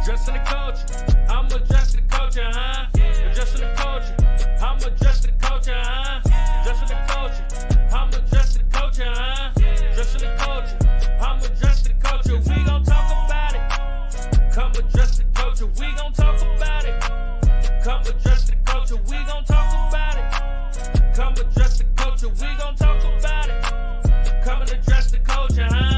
Addressing the culture. I'm addressing the culture, huh? Addressing the culture. I'm addressing the culture, huh? Addressing the culture. I'm addressing the culture, huh? Addressing the culture. I'm addressing the culture. We gon' talk about it. Come address the culture. We gon' talk about it. Come address the culture. We gon' talk about it. Come address the culture. We gon' talk about it. Come and address the culture, huh?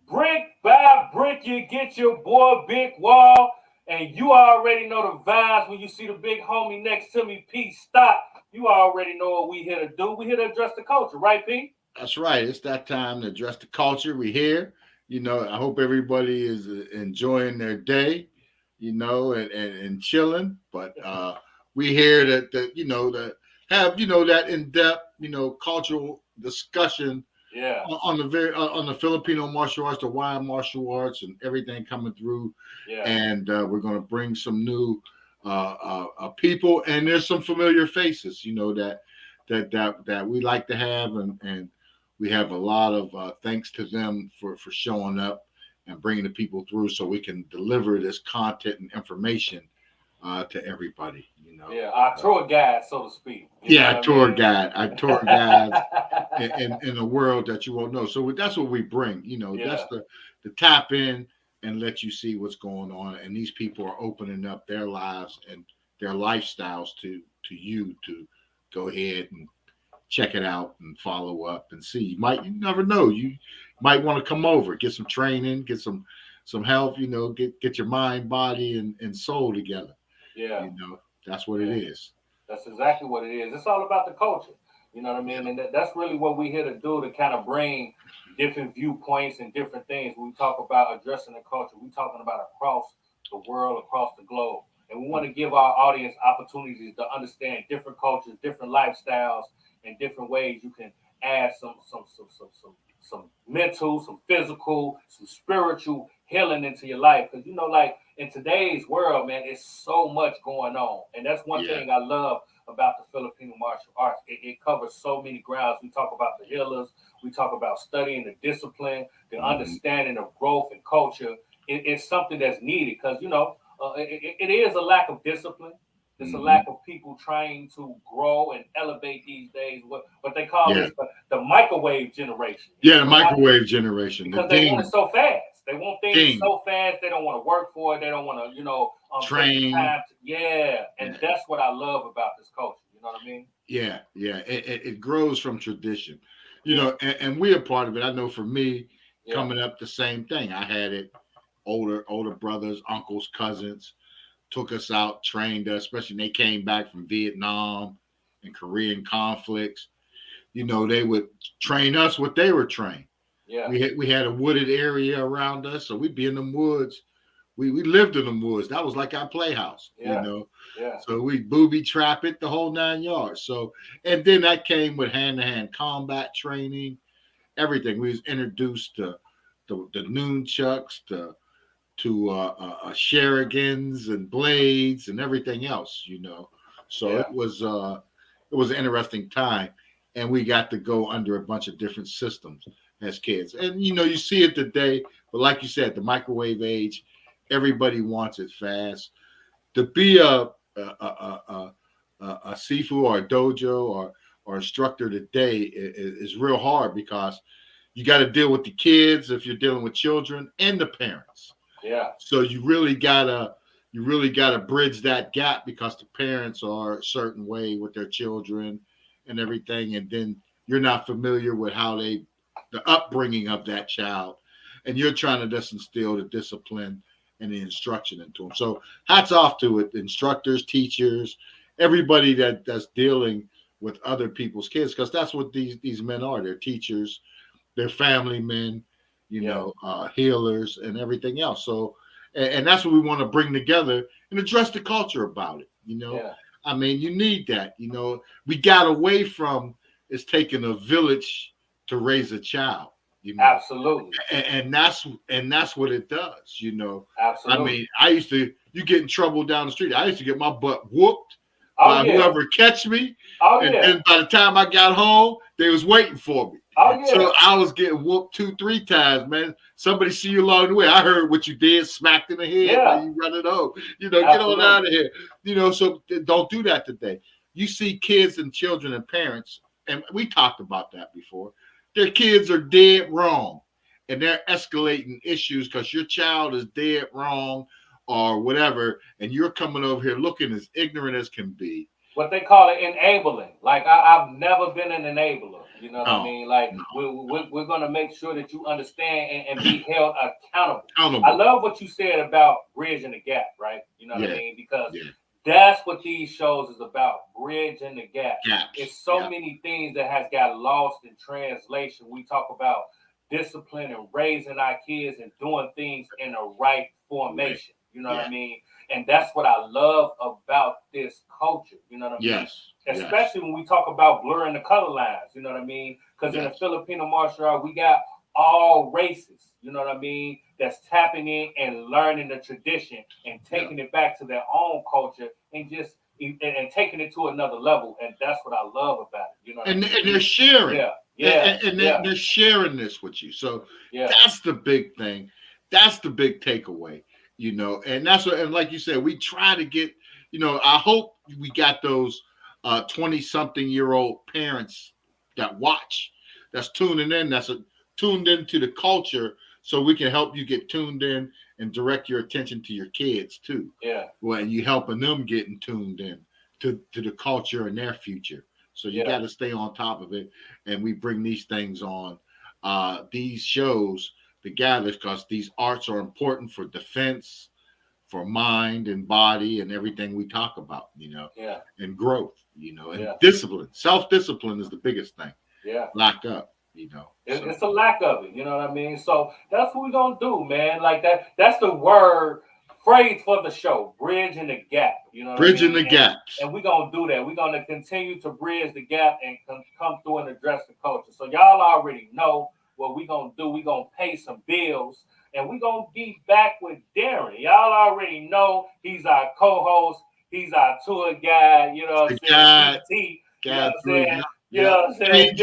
Brick by brick, you get your boy Big Wall, and you already know the vibes when you see the big homie next to me, Pstock. You already know what we here to do. We here to address the culture, right, P? That's right. It's that time to address the culture. We here. You know, I hope everybody is enjoying their day, you know, and chilling. But we here to you know, to have, you know, that in-depth, you know, cultural discussion. Yeah. On the Filipino martial arts, the Hawaiian martial arts, and everything coming through. Yeah. And we're going to bring some new people, and there's some familiar faces, you know, that we like to have, and we have a lot of thanks to them for showing up and bringing the people through, so we can deliver this content and information to everybody. You know. Yeah, our tour guide, so to speak. Yeah, tour guide. I tour guide in a world that you won't know. So that's what we bring. You know, Yeah. that's the tap in and let you see what's going on. And these people are opening up their lives and their lifestyles to you to go ahead and check it out and follow up and see. You never know. You might want to come over, get some training, get some help. You know, get your mind, body, and soul together. Yeah. You know, that's what it is. That's exactly what it is. It's all about the culture. You know what I mean? And that's really what we're here to do, to kind of bring different viewpoints and different things. When we talk about addressing the culture, we're talking about across the world, across the globe. And we want to give our audience opportunities to understand different cultures, different lifestyles, and different ways you can add some mental, some physical, some spiritual healing into your life. Because, you know, like in today's world, man, it's so much going on. And that's one thing I love about the Filipino martial arts. It covers so many grounds. We talk about the healers. We talk about studying the discipline, the understanding of growth and culture. It's something that's needed because, you know, it is a lack of discipline. It's a lack of people trying to grow and elevate these days. What they call this the microwave generation. Yeah, the microwave generation. Because they want it so fast. They want things so fast. They don't want to work for it. They don't want to, you know, train. And that's what I love about this culture. You know what I mean? Yeah. It grows from tradition. You know, and we're a part of it. I know for me, coming up, the same thing. I had it. Older brothers, uncles, cousins took us out, trained us, especially when they came back from Vietnam and Korean conflicts. You know, they would train us what they were trained. Yeah. We had a wooded area around us, so we'd be in the woods. We lived in the woods. That was like our playhouse, you know. Yeah. So we booby trap it the whole 9 yards. So, and then that came with hand-to-hand combat training, everything. We was introduced to the nunchucks, to sharigans and blades and everything else, you know. So it was an interesting time, and we got to go under a bunch of different systems as kids. And you know, you see it today, but like you said, the microwave age, everybody wants it fast. To be a sifu or a dojo or instructor today is real hard because you got to deal with the kids if you're dealing with children and the parents. Yeah. So you really gotta bridge that gap because the parents are a certain way with their children and everything, and then you're not familiar with how the upbringing of that child, and you're trying to just instill the discipline and the instruction into them. So hats off to it, instructors, teachers, everybody that's dealing with other people's kids, because that's what these men are. They're teachers, they're family men, you know, healers and everything else. So, and that's what we want to bring together and address the culture about it. You know, I mean, you need that. You know, we got away from it's taking a village to raise a child. You know? Absolutely. And that's what it does. You know, absolutely. I mean, you get in trouble down the street. I used to get my butt whooped whoever catch me. Oh, and yeah. then by the time I got home, they was waiting for me. Oh, yeah. So I was getting whooped 2-3 times, man. Somebody see you along the way. I heard what you did, smacked in the head, Yeah. you running home. You know, Absolutely. get on out of here. You know, so don't do that today. You see kids and children and parents, and we talked about that before. Their kids are dead wrong, and they're escalating issues because your child is dead wrong or whatever, and you're coming over here looking as ignorant as can be. What they call it enabling. Like I've never been an enabler. You know what I mean? Like we're gonna make sure that you understand and be held accountable. I love what you said about bridging the gap, right? You know what I mean? Because that's what these shows is about, bridging the gap. It's so many things that has got lost in translation. We talk about discipline and raising our kids and doing things in the right formation. You know what I mean? And that's what I love about this culture. You know what I mean? Especially when we talk about blurring the color lines. You know what I mean? Because in the Filipino martial art, we got all races. You know what I mean? That's tapping in and learning the tradition and taking it back to their own culture and just and taking it to another level. And that's what I love about it. You know what I mean? And they're sharing. And they're sharing this with you. So that's the big thing. That's the big takeaway. You know, and that's what, and like you said, we try to get, you know, I hope we got those 20-something-year-old parents that watch, that's tuning in, tuned into the culture, so we can help you get tuned in and direct your attention to your kids too. Well, and you helping them getting tuned in to the culture and their future. So you got to stay on top of it, and we bring these things on, these shows together because these arts are important for defense, for mind and body and everything we talk about, you know, and growth, you know, and discipline. Self-discipline is the biggest thing. Lack up, you know. It's a lack of it, you know what I mean? So that's what we're gonna do, man. Like that's the phrase for the show, bridging the gap. You know, bridging the gaps. And we're gonna do that. We're gonna continue to bridge the gap and come through and address the culture. So y'all already know what we're going to do. We're going to pay some bills, and we're going to be back with Darren. Y'all already know he's our co-host. He's our tour guide. You know what I'm saying? You know what I'm saying?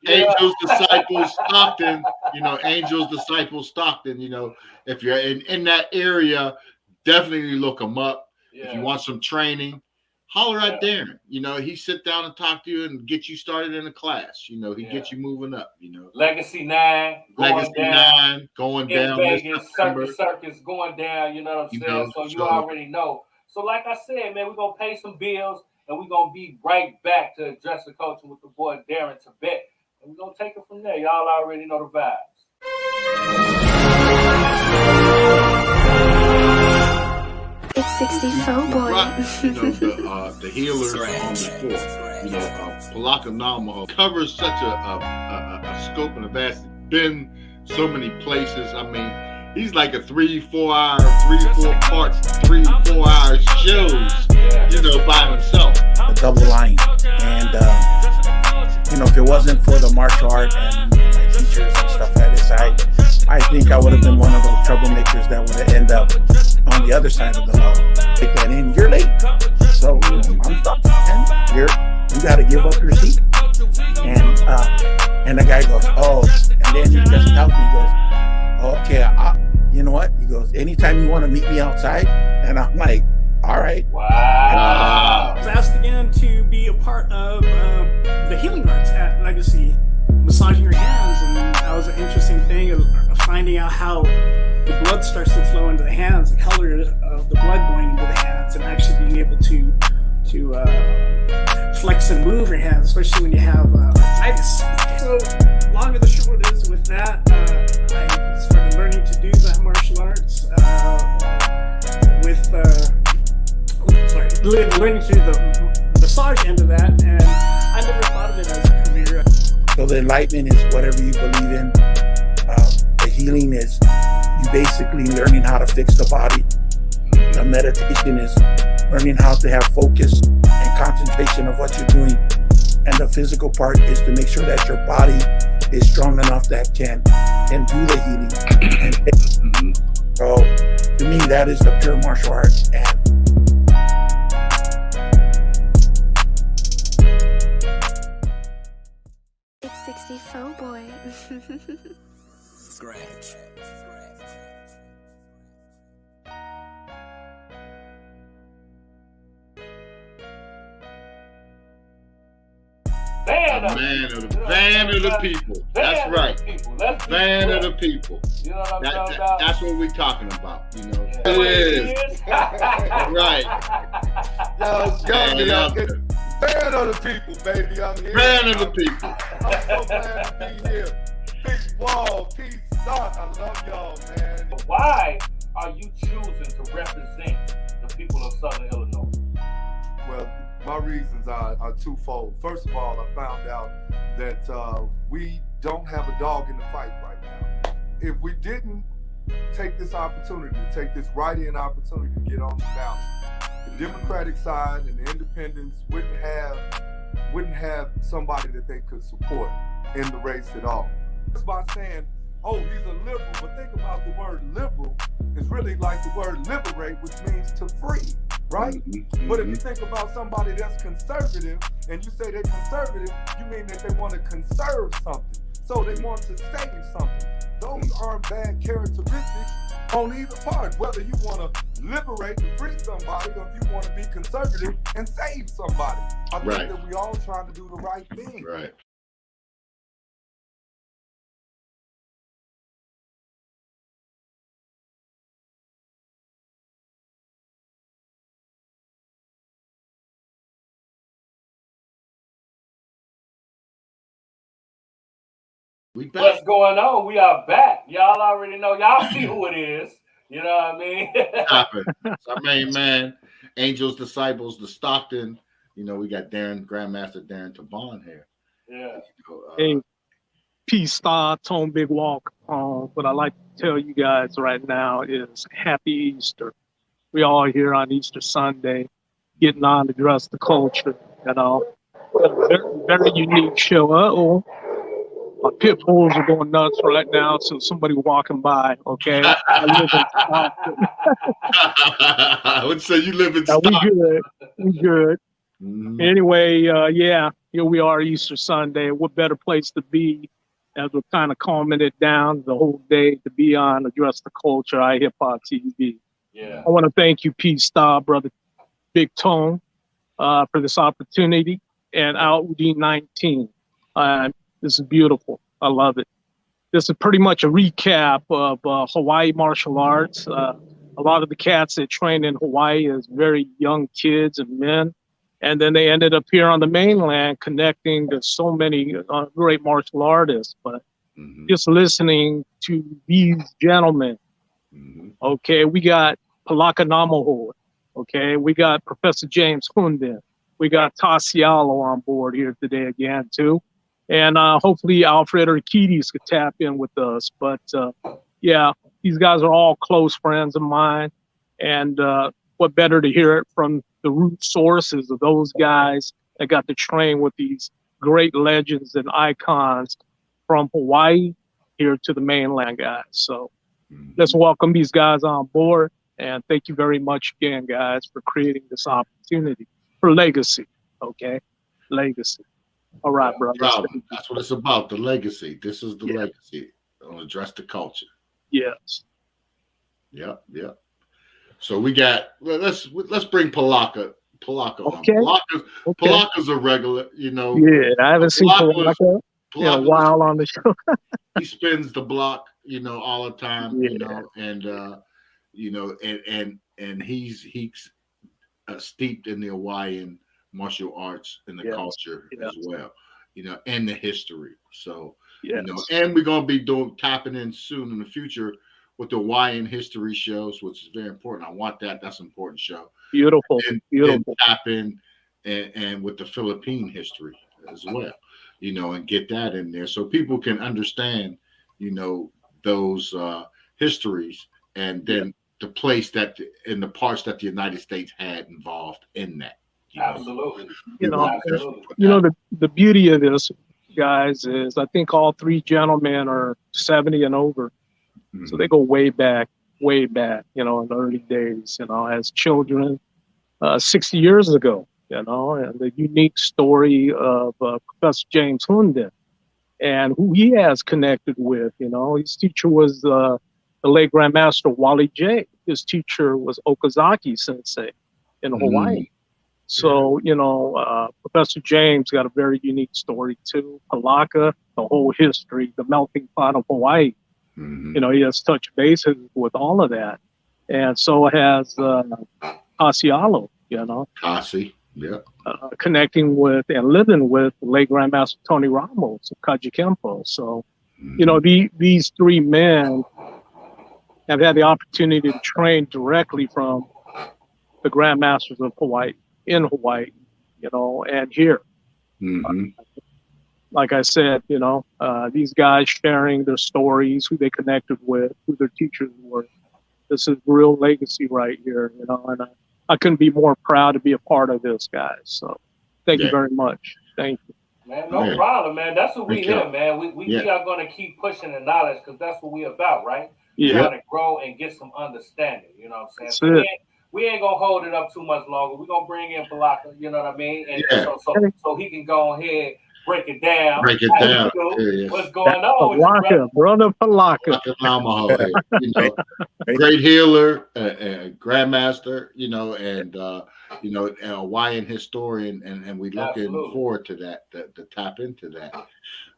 Angels, Disciples, Stockton. You know, Angels, Disciples, Stockton. You know, if you're in that area, definitely look him up. If you want some training, holler at Darren. You know, he sit down and talk to you and get you started in a class. You know, he gets you moving up. You know, Legacy 9 going down. Vegas, circus going down. You know what I'm saying? So you already know. So like I said, man, we're gonna pay some bills and we're gonna be right back to address the culture with the boy Darren Tibet, and we're gonna take it from there. Y'all already know the vibes. It's 64, boy. You know, the healers on the court. You know, PALAKA NAMAHOE covers such a scope and a vast. Been so many places. I mean, he's like a 3-4 hour shows. You know, by himself. The double line, and you know, if it wasn't for the martial art and my teachers and stuff like this, I think I would have been one of those troublemakers that would have ended up on the other side of the law. Take that in, you're late. So I'm stuck, man. You got to give up your seat. And the guy goes, oh, and then he just tells me, he goes, okay, you know what? He goes, anytime you want to meet me outside, and I'm like, all right. Wow. I was asked again to be a part of the healing arts at Legacy, massaging your hands, and that was an interesting thing of finding out how the blood starts to flow into the hands, the color of the blood going into the hands, and actually being able to flex and move your hands, especially when you have arthritis. So, long and the short is, with that, I started learning to do that martial arts learning to do the massage end of that, and I never thought of it as a career. So the enlightenment is whatever you believe in. The healing is you basically learning how to fix the body. The meditation is learning how to have focus and concentration of what you're doing. And the physical part is to make sure that your body is strong enough that can do the healing. And so to me, that is the pure martial art. And Scratch. Van of the people. That's right. Van of the people. You know what I'm talking about? That's what we're talking about. You know. Yeah. It is. Right. Yo, Fan of the people, baby. I'm here. Fan of the people. I'm so glad to be here. Big Ball, Pstock. I love y'all, man. Why are you choosing to represent the people of Southern Illinois? Well, my reasons are twofold. First of all, I found out that we don't have a dog in the fight right now. If we didn't take this opportunity, take this write-in opportunity to get on the ballot, the Democratic side and the independents wouldn't have somebody that they could support in the race at all. Just by saying, oh, he's a liberal, but think about the word liberal is really like the word liberate, which means to free, right? But if you think about somebody that's conservative and you say they're conservative, you mean that they want to conserve something. So they want to save something. Those aren't bad characteristics on either part, whether you want to liberate and free somebody or if you want to be conservative and save somebody. I think that we all trying to do the right thing. Right. What's going on? We are back. Y'all already know. Y'all see who it is. You know what I mean? It's our main man, Angel's Disciples, the Stockton. You know, we got Grandmaster Darren TIBON here. Yeah. Hey, Pstock, Tone Big Walk. What I like to tell you guys right now is Happy Easter. We all here on Easter Sunday, getting on to address the culture. You know, very, very unique show. My pit bulls are going nuts right now, so somebody walking by, okay? I live in Stockton. I would say you live in Stockton. We good. Anyway, yeah, here we are Easter Sunday. What better place to be as we're kind of calming it down the whole day to be on Address the Culture, iHipHopTV. Yeah. I want to thank you, Pstock, brother Big Tone, for this opportunity, and Audi 19. This is beautiful. I love it. This is pretty much a recap of Hawaii martial arts. A lot of the cats that train in Hawaii is very young kids and men. And then they ended up here on the mainland connecting to so many great martial artists. But just listening to these gentlemen, okay, we got PALAKA NAMAHOE, okay, we got Professor James HUNDON, we got TASI on board here today again, too. And hopefully Alfred Urquidez could tap in with us. But yeah, these guys are all close friends of mine. And what better to hear it from the root sources of those guys that got to train with these great legends and icons from Hawaii here to the mainland, guys. So let's welcome these guys on board. And thank you very much again, guys, for creating this opportunity for legacy. Okay, legacy. All right, brother. That's what it's about, the legacy. This is the legacy. On Address the Culture. Yes. Yep. So we got, let's bring PALAKA on. PALAKA's a regular, you know. Yeah, I haven't seen PALAKA in a while on the show. He spins the block, you know, all the time, you know, and you know, and he's steeped in the Hawaiian martial arts and the culture as well, you know, and the history. So, you know, and we're going to be tapping in soon in the future with the Hawaiian history shows, which is very important. I want that. That's an important show. Beautiful. And tap in and with the Philippine history as well, you know, and get that in there so people can understand, you know, those histories and then the place that in the parts that the United States had involved in that. Absolutely. You know, the beauty of this, guys, is I think all three gentlemen are 70 and over. So they go way back, you know, in the early days, you know, as children, 60 years ago, you know, and the unique story of Professor James HUNDON and who he has connected with. You know, his teacher was the late Grandmaster Wally J. His teacher was Okazaki Sensei in Hawaii. So, you know, Professor James got a very unique story too. Palaka, the whole history, the melting pot of Hawaii. You know, he has touched bases with all of that. And so has Asialo, you know. Tasi, yeah. Connecting with and living with the late Grandmaster Tony Ramos of Kaji Kempo. So, you know, these three men have had the opportunity to train directly from the Grandmasters of Hawaii, in Hawaii, you know, and here. Like I said, you know, these guys sharing their stories, who they connected with, who their teachers were. This is real legacy right here, you know, and I couldn't be more proud to be a part of this, guys. So thank you very much. Thank you. Man, no problem, man. That's what we here, man. We are going to keep pushing the knowledge because that's what we about, right? We're trying to grow and get some understanding, you know what I'm saying? So we ain't going to hold it up too much longer. We're going to bring in Palaka, you know what I mean? And so he can go ahead, break it down. What's going on? Palaka, brother Palaka. NAMAHOE, you know, great healer, grandmaster, you know, and you know, a Hawaiian historian, and we're looking forward to that, to tap into that.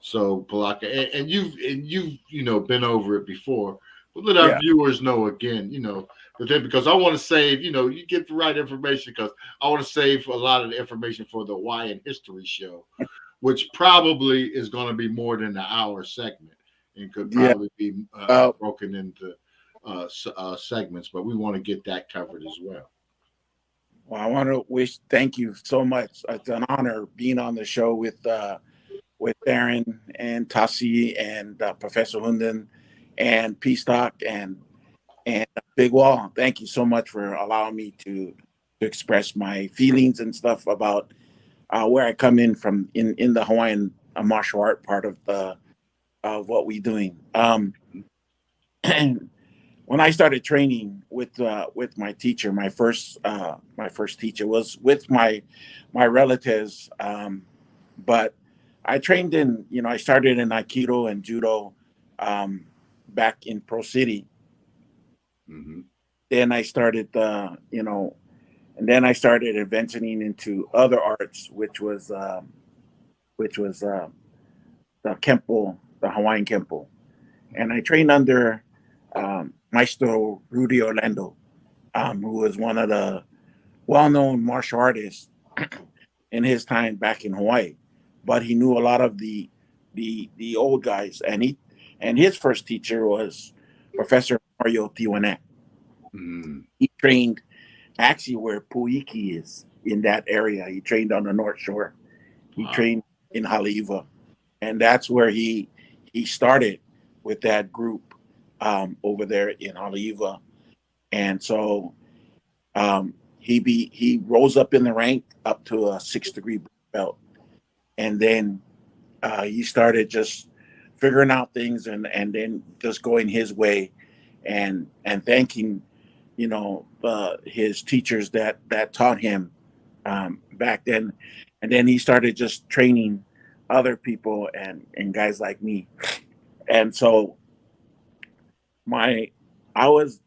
So Palaka, and you've you know been over it before, but let our viewers know again, you know, because I want to save, you know, you get the right information because I want to save a lot of the information for the Hawaiian History Show, which probably is going to be more than an hour segment and could probably be broken into segments, but we want to get that covered as well. Well, I want to thank you so much. It's an honor being on the show with DARREN and TASI and Professor HUNDON and Pstock and Big Wall. Thank you so much for allowing me to express my feelings and stuff about where I come in from in the Hawaiian martial art part of what we're doing. When I started training with my teacher, my first teacher was with my relatives, but I trained in, you know, I started in Aikido and Judo back in Pro City. Then I started, you know, and then I started adventuring into other arts, which was the Kempo, the Hawaiian Kempo, and I trained under Maestro Rudy Orlando, who was one of the well-known martial artists in his time back in Hawaii. But he knew a lot of the old guys, and his first teacher was Professor Mario Tiwanak. He trained actually where Puiki is, in that area. He trained on the North Shore. He trained in Haleiwa, and that's where he started with that group over there in Haleiwa. And so he rose up in the rank up to a 6th-degree belt, and then he started just figuring out things and then just going his way and thanking, you know, his teachers that taught him back then. And then he started just training other people and guys like me. And so I was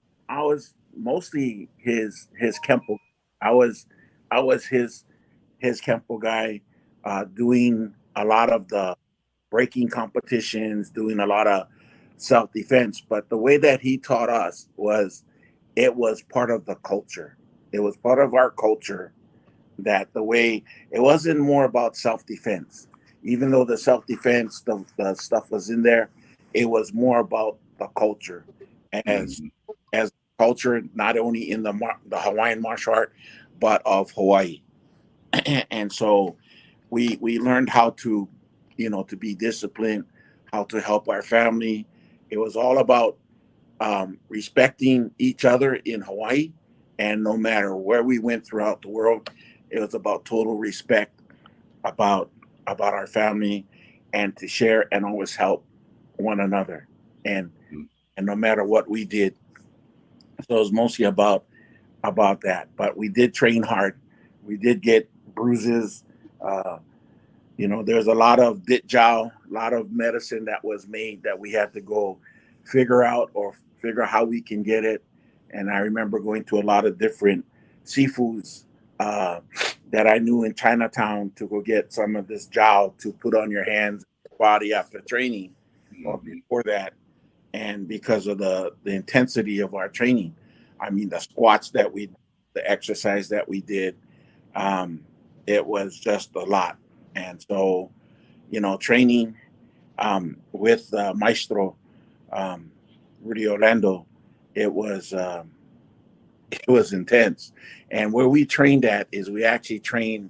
mostly his Kempo. I was his Kempo guy, doing a lot of the breaking competitions, doing a lot of self-defense. But the way that he taught us it was part of the culture. It was part of our culture, that the way it wasn't more about self-defense. Even though the self-defense, the stuff was in there, it was more about the culture. As culture, not only in the Hawaiian martial art, but of Hawaii. And so we learned how to, you know, to be disciplined, how to help our family. It was all about respecting each other in Hawaii, and no matter where we went throughout the world, it was about total respect about our family, and to share and always help one another, and no matter what we did. So it was mostly about that. But we did train hard. We did get bruises. you know, there's a lot of ditjao, a lot of medicine that was made that we had to go figure out how we can get it. And I remember going to a lot of different seafoods that I knew in Chinatown to go get some of this jiao to put on your hands, body after training or before that. And because of the intensity of our training, I mean, the squats that the exercise that we did, it was just a lot. And so, you know, training with Maestro Rudy Orlando, it was intense. And where we trained at is we actually trained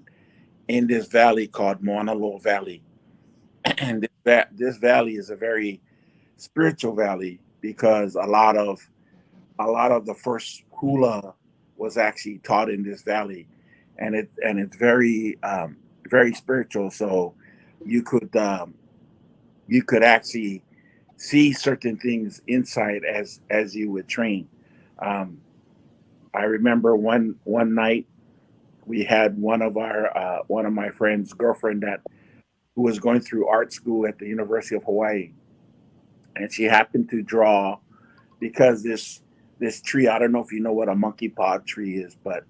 in this valley called Mauna Loa Valley. And this valley is a very spiritual valley because a lot of the first hula was actually taught in this valley, and it's very very spiritual. So you could actually see certain things inside as you would train. I remember one night we had one of my friend's girlfriend who was going through art school at the University of Hawaii, and she happened to draw, because this tree, I don't know if you know what a monkey pod tree is, but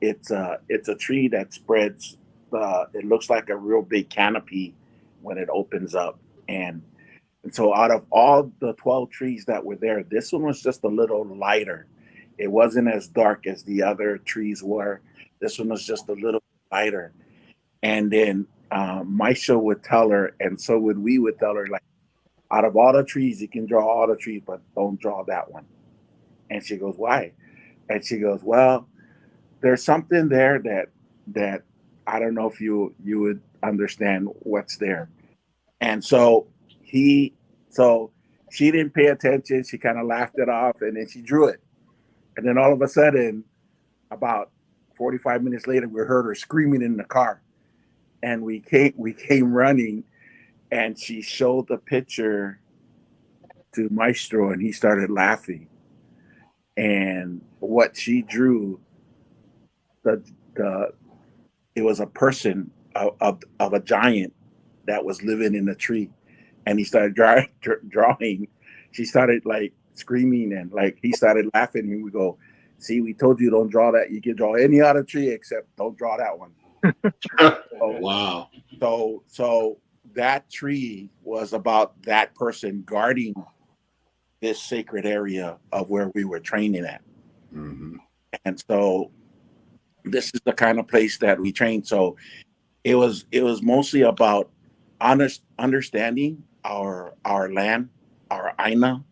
it's a tree that spreads. It looks like a real big canopy when it opens up, and so out of all the 12 trees that were there, this one was just a little lighter. It wasn't as dark as the other trees were. This one was just a little lighter. And then Maisha would tell her, and so we would tell her, like, out of all the trees, you can draw all the trees, but don't draw that one. And she goes, why? And she goes, well, there's something there that I don't know if you would understand what's there. And so she didn't pay attention. She kind of laughed it off, and then she drew it. And then all of a sudden, about 45 minutes later, we heard her screaming in the car. And we came running, and she showed the picture to Maestro, and he started laughing. And what she drew, it was a person of a giant that was living in a tree. And he started drawing. She started like screaming, and like he started laughing, and we go, see, we told you don't draw that. You can draw any other tree except don't draw that one. Wow. So that tree was about that person guarding this sacred area of where we were training at. Mm-hmm. And so this is the kind of place that we trained. So it was mostly about understanding our land, our Aina,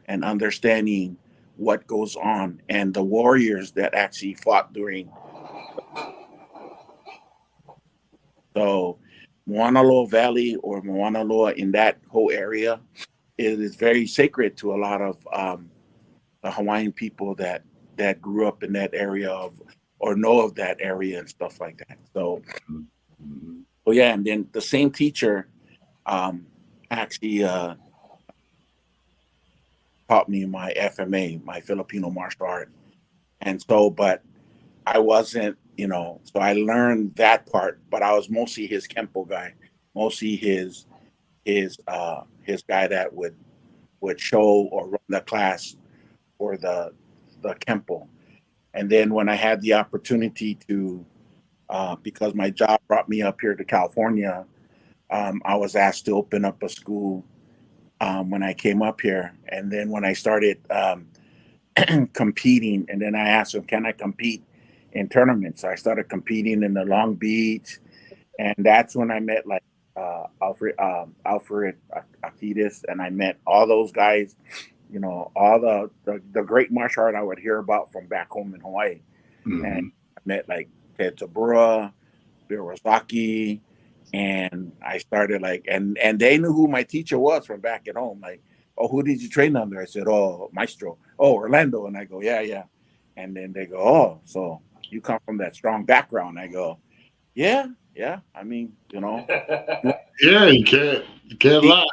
and understanding what goes on and the warriors that actually fought during. So Mauna Loa Valley or Mauna Loa, in that whole area, it is very sacred to a lot of the Hawaiian people that grew up in that area or know of that area and stuff like that. So, oh yeah, and then the same teacher actually taught me my FMA, my Filipino martial art. And so, but I wasn't, so I learned that part, but I was mostly his Kempo guy, mostly his guy that would show or run the class for the Kempo. And then when I had the opportunity to, because my job brought me up here to California, I was asked to open up a school when I came up here. And then when I started competing, and then I asked him, can I compete in tournaments? So I started competing in the Long Beach, and that's when I met like Alfred Akitis, and I met all those guys, all the great martial art I would hear about from back home in Hawaii. Mm-hmm. And I met like Ted Tabura, Bill Rosaki, and I started like, and they knew who my teacher was from back at home. Like, oh, who did you train under? I said, oh, Maestro. Oh, Orlando. And I go, yeah. And then they go, oh, so you come from that strong background. I go, yeah. I mean, Yeah, you can't lie.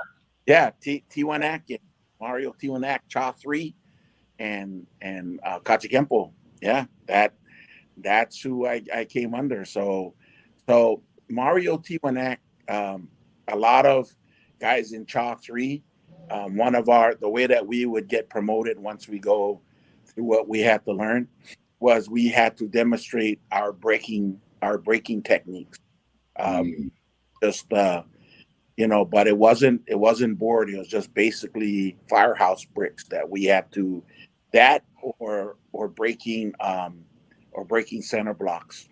Yeah, Tiwanak, Mario Tiwanak, Cha 3, and Kachikempo. Yeah, that's who I came under. So Mario Tiwanak a lot of guys in Chalk 3, the way that we would get promoted once we go through what we had to learn was we had to demonstrate our breaking techniques. Just but it wasn't board. It was just basically firehouse bricks that we had to or breaking center blocks.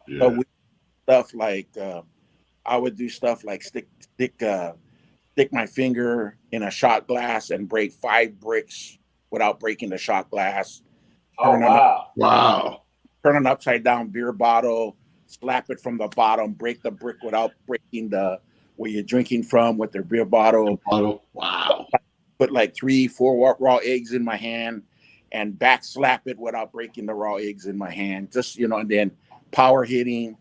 Yeah. But we stuff like I would do stuff like stick my finger in a shot glass and break 5 bricks without breaking the shot glass. Oh wow! Wow. Turn an upside down beer bottle, slap it from the bottom, break the brick without breaking where you're drinking from with their beer bottle. Wow. Put like 3-4 raw eggs in my hand and back slap it without breaking the raw eggs in my hand. Just, and then power hitting,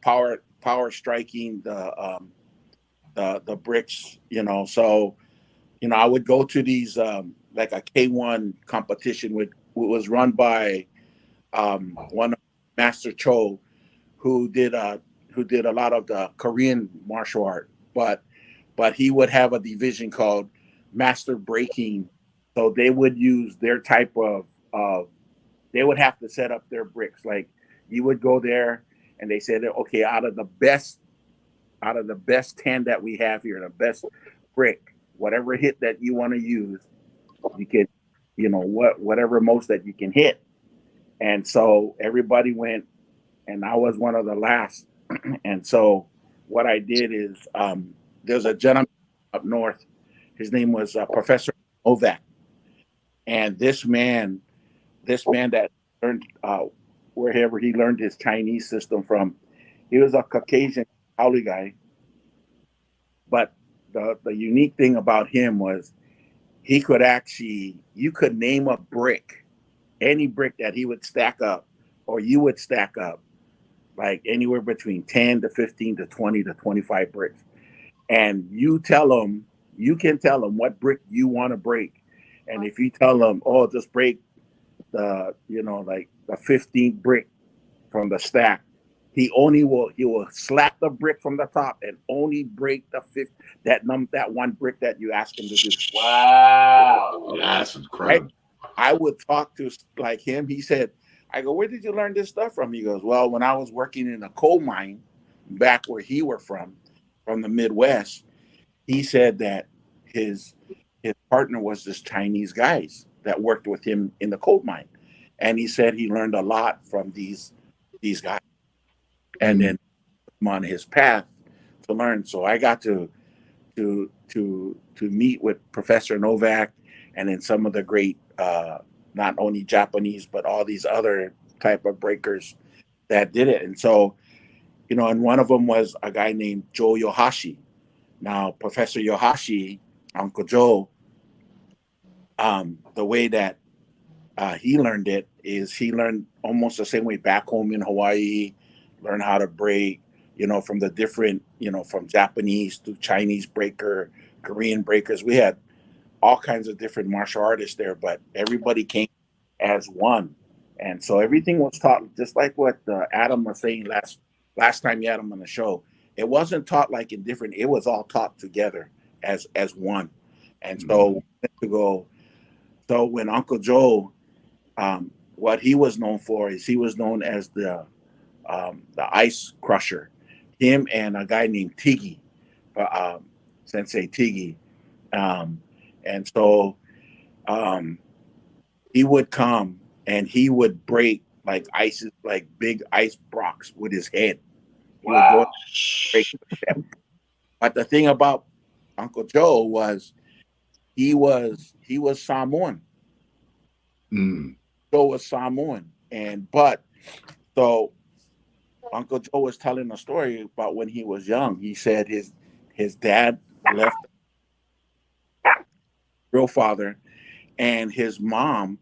power striking the bricks, So, I would go to these like a K1 competition was run by one of Master Cho, who did a lot of the Korean martial art, but he would have a division called Master Breaking. So they would use their type of they would have to set up their bricks. Like you would go there and they said, okay, out of the best 10 that we have here, the best brick, whatever hit that you want to use, you can, whatever most that you can hit. And so everybody went, and I was one of the last. And so what I did is there's a gentleman up north. His name was Professor Novak. And this man that learned wherever he learned his Chinese system from, he was a Caucasian Haoli guy. But the unique thing about him was you could name a brick, any brick that he would stack up or you would stack up, like anywhere between 10 to 15 to 20 to 25 bricks. And you can tell them what brick you want to break. And if you tell them, oh, just break the 15th brick from the stack, he will slap the brick from the top and only break that one brick that you ask him to do. Wow. That's incredible. I would talk to like him. He said, I go, where did you learn this stuff from? He goes, well, when I was working in a coal mine back where he were from the Midwest, he said that his partner was this Chinese guys that worked with him in the coal mine. And he said he learned a lot from these guys. And then I'm on his path to learn. So I got to meet with Professor Novak and then some of the great not only Japanese, but all these other type of breakers that did it. And so, and one of them was a guy named Joe Yohashi. Now, Professor Yohashi, Uncle Joe, the way that he learned it is he learned almost the same way back home in Hawaii, learn how to break, from the different, from Japanese to Chinese breaker, Korean breakers. We had all kinds of different martial artists there, but everybody came as one. And so everything was taught, just like what Adam was saying last time you had him on the show. It wasn't taught like in different, it was all taught together as one. And so so when Uncle Joe, what he was known for is he was known as the ice crusher. Him and a guy named Tiggy, Sensei Tiggy. And so he would come and he would break like big ice blocks with his head. He would go break them. But the thing about Uncle Joe was he was Samoan. Joe was Samoan. So Uncle Joe was telling a story about when he was young. He said his dad left real father and his mom,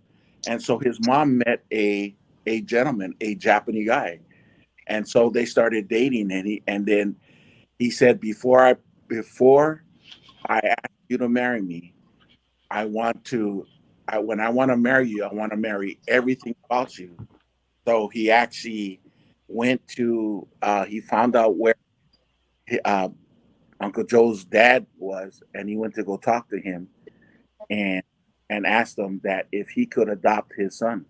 and so his mom met a gentleman, a Japanese guy, and so they started dating. And then he said, before I ask you to marry me, when I want to marry you, I want to marry everything about you. So he actually went to he found out where Uncle Joe's dad was, and he went to go talk to him, and asked him that if he could adopt his son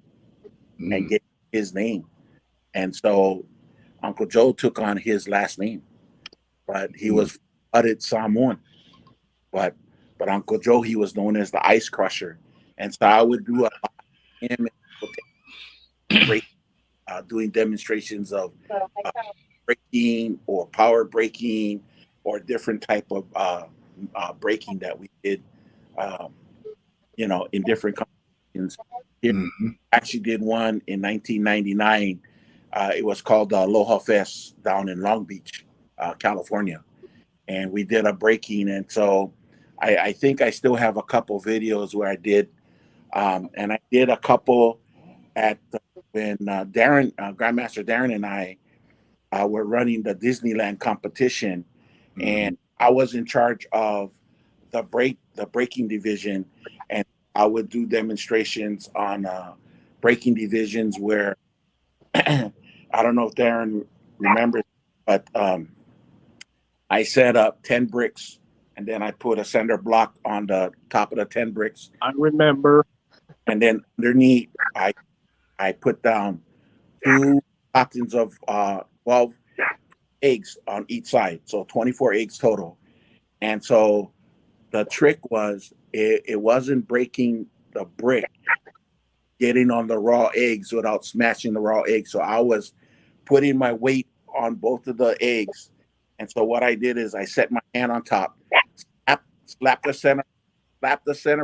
and get his name. And so Uncle Joe took on his last name, but he was flooded Samoan. But Uncle Joe, he was known as the Ice Crusher, and so I would do a lot of him doing demonstrations of breaking or power breaking or different type of breaking that we did, you know, in different competitions. Actually did one in 1999. It was called Aloha Fest down in Long Beach, California. And we did a breaking. And so I think I still have a couple videos where I did, and I did a couple at when Darren, Grandmaster Darren and I were running the Disneyland competition. And I was in charge of the breaking division, and I would do demonstrations on breaking divisions where I don't know if Darren remembers, but I set up 10 bricks, and then I put a center block on the top of the 10 bricks. I remember. And then underneath, I put down 2 cartons of 12 eggs on each side, so 24 eggs total. And so the trick was it wasn't breaking the brick, getting on the raw eggs without smashing the raw eggs. So I was putting my weight on both of the eggs. And so what I did is I set my hand on top, slap the center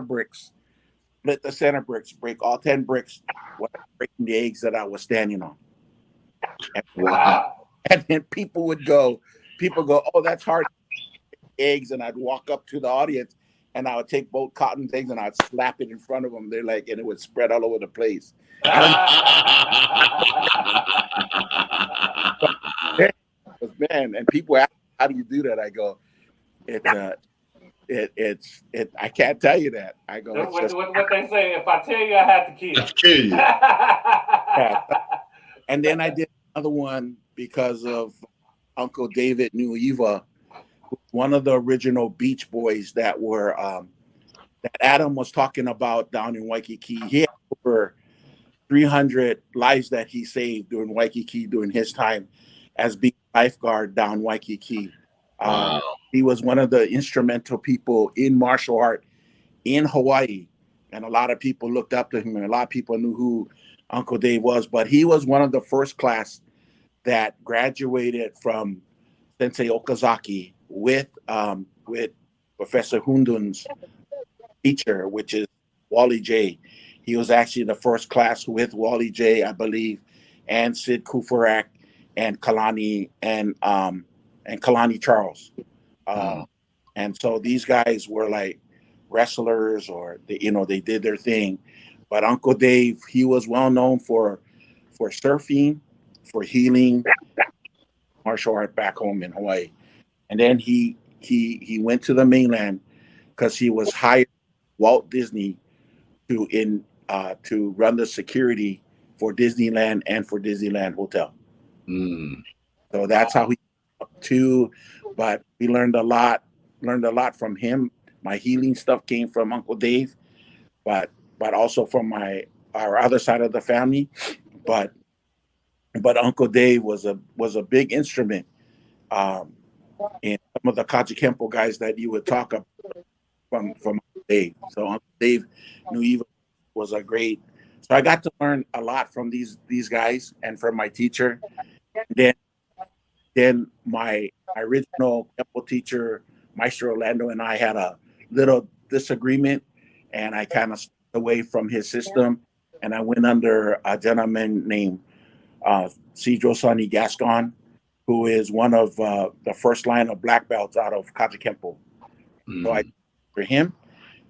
bricks, split the center bricks, break all 10 bricks, breaking the eggs that I was standing on. And then people go, oh, that's hard. Eggs, and I'd walk up to the audience and I would take both cotton things and I'd slap it in front of them. They're like, and it would spread all over the place. Man, and people ask, how do you do that? I go, I can't tell you that. I go, what they say, if I tell you, I have to kill you. Kill you. Yeah. And then I did another one because of Uncle David Nuiva, one of the original Beach Boys that were that Adam was talking about down in Waikiki. He had over 300 lives that he saved during Waikiki during his time as being lifeguard down Waikiki. Wow. He was one of the instrumental people in martial art in Hawaii, and a lot of people looked up to him, and a lot of people knew who Uncle Dave was. But he was one of the first class that graduated from Sensei Okazaki with Professor Hundon's teacher, which is Wally J. He was actually the first class with Wally J, I believe, and Sid Kufarak and Kalani and Kalani Charles. And so these guys were like wrestlers, or they did their thing. But Uncle Dave, he was well known for surfing, for healing, martial art back home in Hawaii. And then he went to the mainland because he was hired Walt Disney to run the security for Disneyland and for Disneyland Hotel. So that's how he too. But we learned a lot from him. My healing stuff came from Uncle Dave, but also from our other side of the family. But Uncle Dave was a big instrument in some of the Kaji Kempo guys that you would talk about from Uncle Dave. So Uncle Dave Nuiva was a great. So I got to learn a lot from these guys and from my teacher. Then my original Kempo teacher, Maestro Orlando, and I had a little disagreement, and I kind of stepped away from his system, and I went under a gentleman named Cedro Sonny Gascon, who is one of the first line of black belts out of Kaji Kempo. So I for him,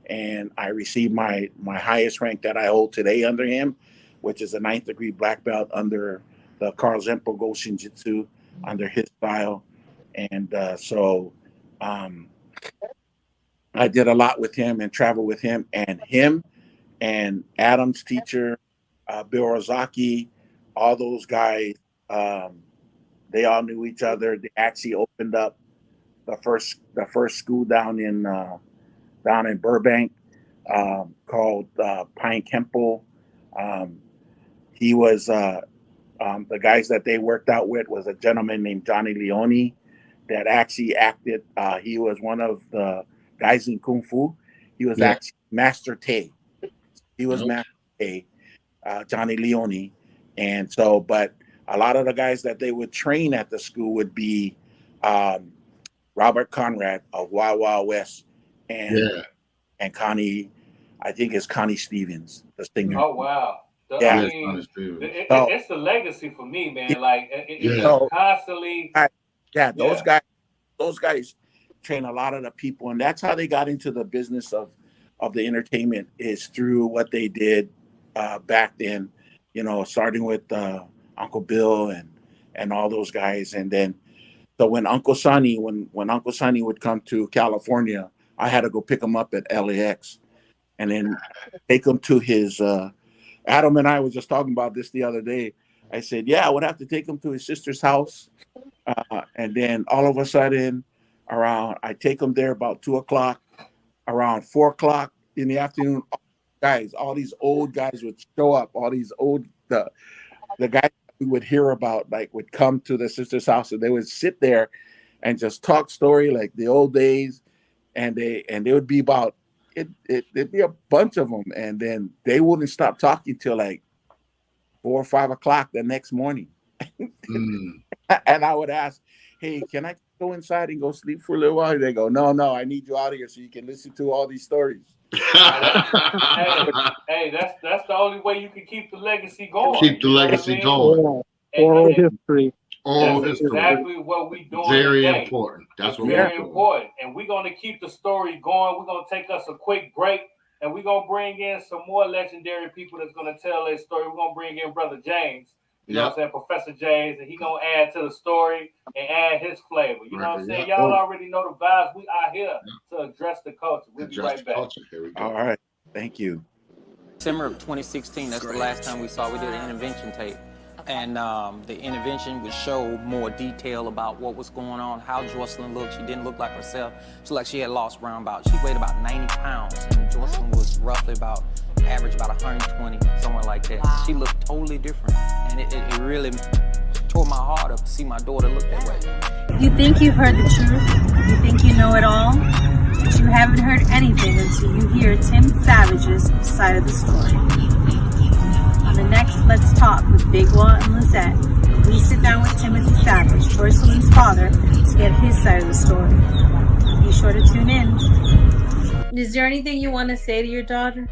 and I received my highest rank that I hold today under him, which is a 9th degree black belt under the Karl Zempo Go Shinjitsu, under his style. And so I did a lot with him and traveled with him and Adam's teacher, Bill Ozaki, all those guys, they all knew each other. They actually opened up the first school down in Burbank, called Pine Kemple. He was the guys that they worked out with was a gentleman named Johnny Leone that actually acted. He was one of the guys in Kung Fu. He was actually Master Tay. He was Master Tay, Johnny Leone. And so, but a lot of the guys that they would train at the school would be Robert Conrad of Wild Wild West and Connie, I think it's Connie Stevens, the singer. Oh, wow. Yeah. I mean, it's the legacy for me, man. Like, it's constantly. Those guys train a lot of the people, and that's how they got into the business of the entertainment, is through what they did back then, you know, starting with Uncle Bill and all those guys. And then, so when Uncle Sonny would come to California, I had to go pick him up at LAX and then take him to his, Adam and I was just talking about this the other day. I said, yeah, I would have to take him to his sister's house. And then all of a sudden, I take him there about 2 o'clock, around 4 o'clock in the afternoon, all these old guys would show up, all these old, the guys we would hear about, like, would come to the sister's house, and they would sit there and just talk story like the old days. And they would be about, it'd be a bunch of them. And then they wouldn't stop talking till like 4 or 5 o'clock the next morning. And I would ask, hey, can I go inside and go sleep for a little while? They go, no, I need you out of here so you can listen to all these stories. Hey, that's the only way you can keep the legacy going. Keep the legacy going. Oral history. That's exactly what we doing. Very today. important. That's what very important. And we're going to keep the story going. We're going to take us a quick break, and we're going to bring in some more legendary people that's going to tell their story. We're going to bring in Brother James. You know what I'm saying? Professor James, and he's going to add to the story and add his flavor. You know what I'm saying? Y'all already know the vibes. We are here to address the culture. We'll be right back. Here we go. All right. Thank you. December of 2016, that's the last time we saw. We did an intervention tape. And the intervention would show more detail about what was going on, how Jocelyn looked. She didn't look like herself. She looked like she had lost around about, she weighed about 90 pounds. And Jocelyn was roughly about, average about 120, somewhere like that. She looked totally different. And it really tore my heart up to see my daughter look that way. You think you've heard the truth, you think you know it all, but you haven't heard anything until you hear Tim Savage's side of the story. On the next Let's Talk with Bigg and Lizette, we sit down with Timothy Savage, Jocelyn's father, to get his side of the story. Be sure to tune in. Is there anything you want to say to your daughter?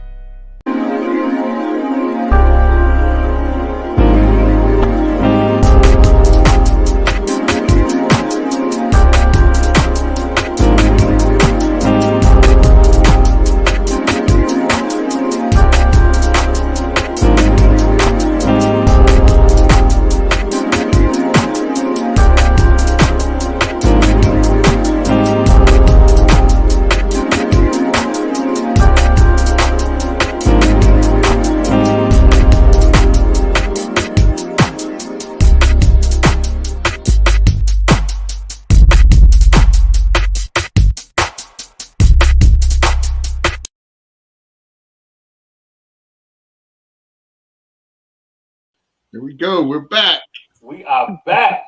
Here we go. We're back. We are back.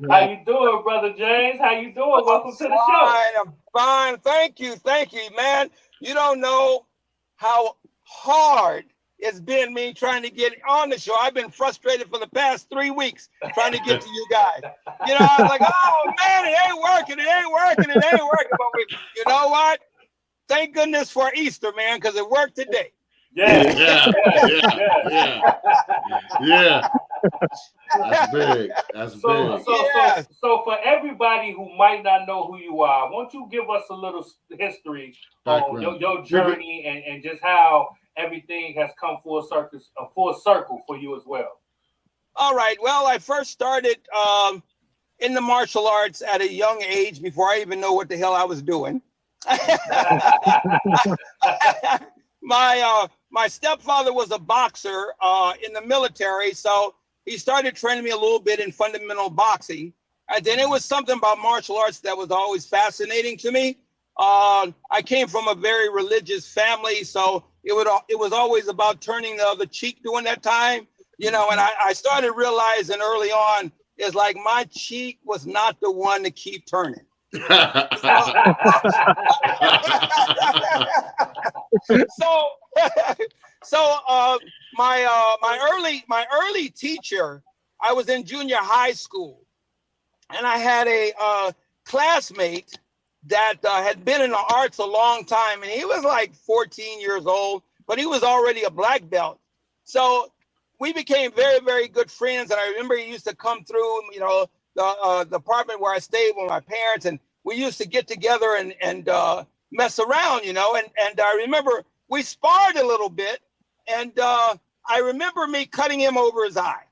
How you doing, Brother James? How you doing? Welcome to the show. I'm fine. Thank you, man. You don't know how hard it's been me trying to get on the show. I've been frustrated for the past 3 weeks trying to get to you guys. You know, I was like, oh man, it ain't working. But you know what? Thank goodness for Easter, man, because it worked today. Yeah. That's big. That's big. So for everybody who might not know who you are, won't you give us a little history on your journey and just how everything has come full circle for you as well? All right. Well, I first started in the martial arts at a young age before I even know what the hell I was doing. My stepfather was a boxer in the military, so he started training me a little bit in fundamental boxing. And then it was something about martial arts that was always fascinating to me. I came from a very religious family, so it was always about turning the other cheek during that time, you know. And I started realizing early on is like my cheek was not the one to keep turning. My early teacher, I was in junior high school, and I had a classmate that had been in the arts a long time, and he was like 14 years old, but he was already a black belt. So we became very, very good friends. And I remember he used to come through, you know, the apartment where I stayed with my parents, and we used to get together and mess around, you know. And I remember we sparred a little bit, and I remember me cutting him over his eye.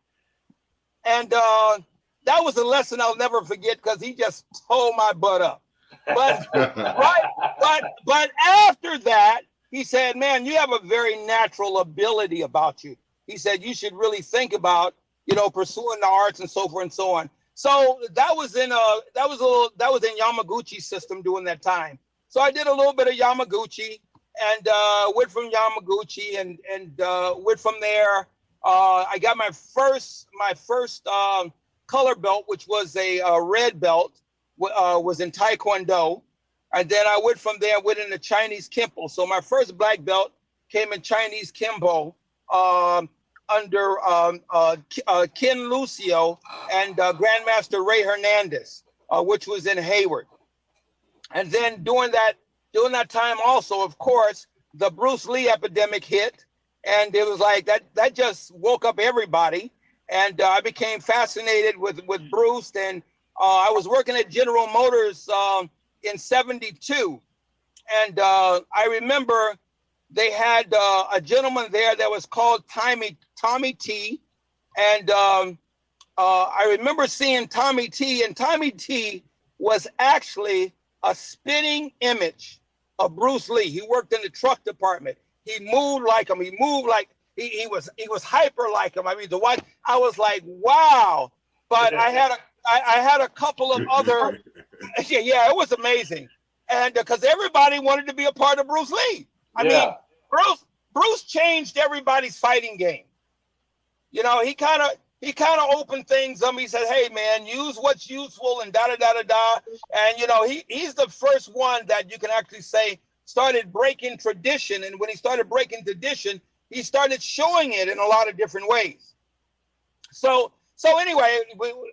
And that was a lesson I'll never forget, because he just tore my butt up. But but after that, he said, "Man, you have a very natural ability about you." He said, "You should really think about, you know, pursuing the arts and so forth and so on." So that was in Yamaguchi system during that time. So I did a little bit of Yamaguchi, and went from Yamaguchi and went from there. I got my first color belt, which was a red belt, was in Taekwondo. And then I went from there, went into Chinese Kempo. So my first black belt came in Chinese Kempo under Ken Lucio and Grandmaster Ray Hernandez, which was in Hayward. And then during that time also, of course, the Bruce Lee epidemic hit. And it was like that just woke up everybody. And I became fascinated with Bruce. And I was working at General Motors in '72. And I remember they had a gentleman there that was called Tommy T. And I remember seeing Tommy T. And Tommy T. was actually a spitting image of Bruce Lee. He worked in the truck department. He moved like him. He moved like he was hyper like him. I mean, I was like, wow. But I had a couple of other, yeah, it was amazing. And because everybody wanted to be a part of Bruce Lee. I mean, Bruce changed everybody's fighting game. You know, he kind of opened things up. He said, "Hey, man, use what's useful," and da da da da da. And you know, he's the first one that you can actually say started breaking tradition. And when he started breaking tradition, he started showing it in a lot of different ways. So anyway,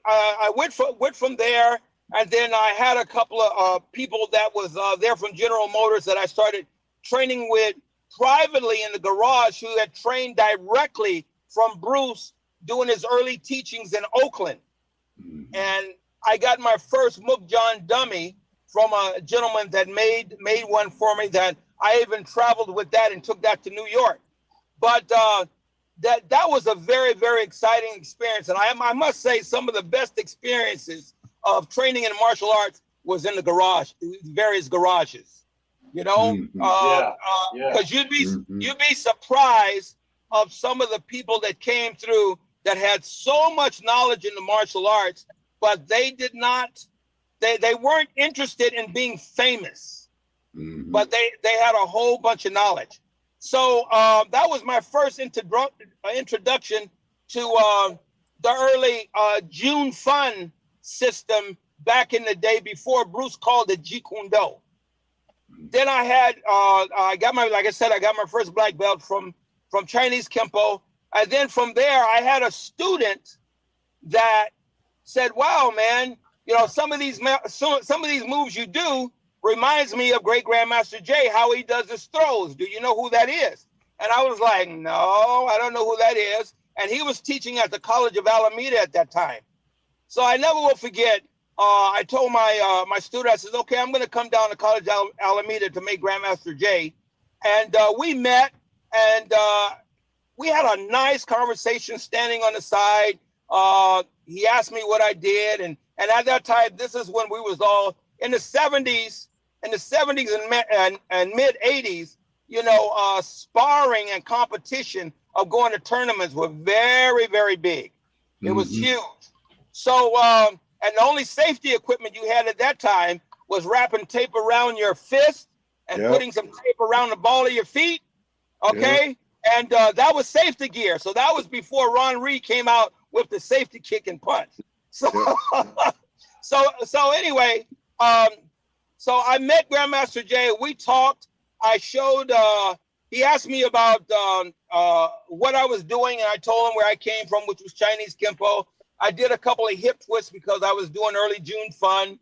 I went from there, and then I had a couple of people that was there from General Motors that I started training with privately in the garage, who had trained directly from Bruce doing his early teachings in Oakland. And I got my first Mukjan dummy from a gentleman that made one for me, that I even traveled with that and took that to New York. But that was a very, very exciting experience. And I must say, some of the best experiences of training in martial arts was in the garage, various garages, you know, because you'd be surprised of some of the people that came through that had so much knowledge in the martial arts, but they weren't interested in being famous, but they had a whole bunch of knowledge. So that was my first introduction to the early June Fun system back in the day, before Bruce called it Jeet Kune Do. Then I had, I got my first black belt from Chinese Kempo. And then from there, I had a student that said, "Wow, man, you know, some of these moves you do reminds me of Great Grandmaster Jay, how he does his throws. Do you know who that is?" And I was like, "No, I don't know who that is." And he was teaching at the College of Alameda at that time. So I never will forget, I told my student, I said, "Okay, I'm going to come down to College of Alameda to meet Grandmaster Jay." And we met, and we had a nice conversation standing on the side. He asked me what I did. And at that time, this is when we was all in the 70s and mid 80s, you know, sparring and competition of going to tournaments were very, very big. It was huge. So, And the only safety equipment you had at that time was wrapping tape around your fist and putting some tape around the ball of your feet. Okay. And that was safety gear. So that was before Ron Reed came out with the safety kick and punch. So, so anyway, so I met Grandmaster Jay. We talked. I showed, he asked me about what I was doing, and I told him where I came from, which was Chinese Kempo. I did a couple of hip twists because I was doing early June fun.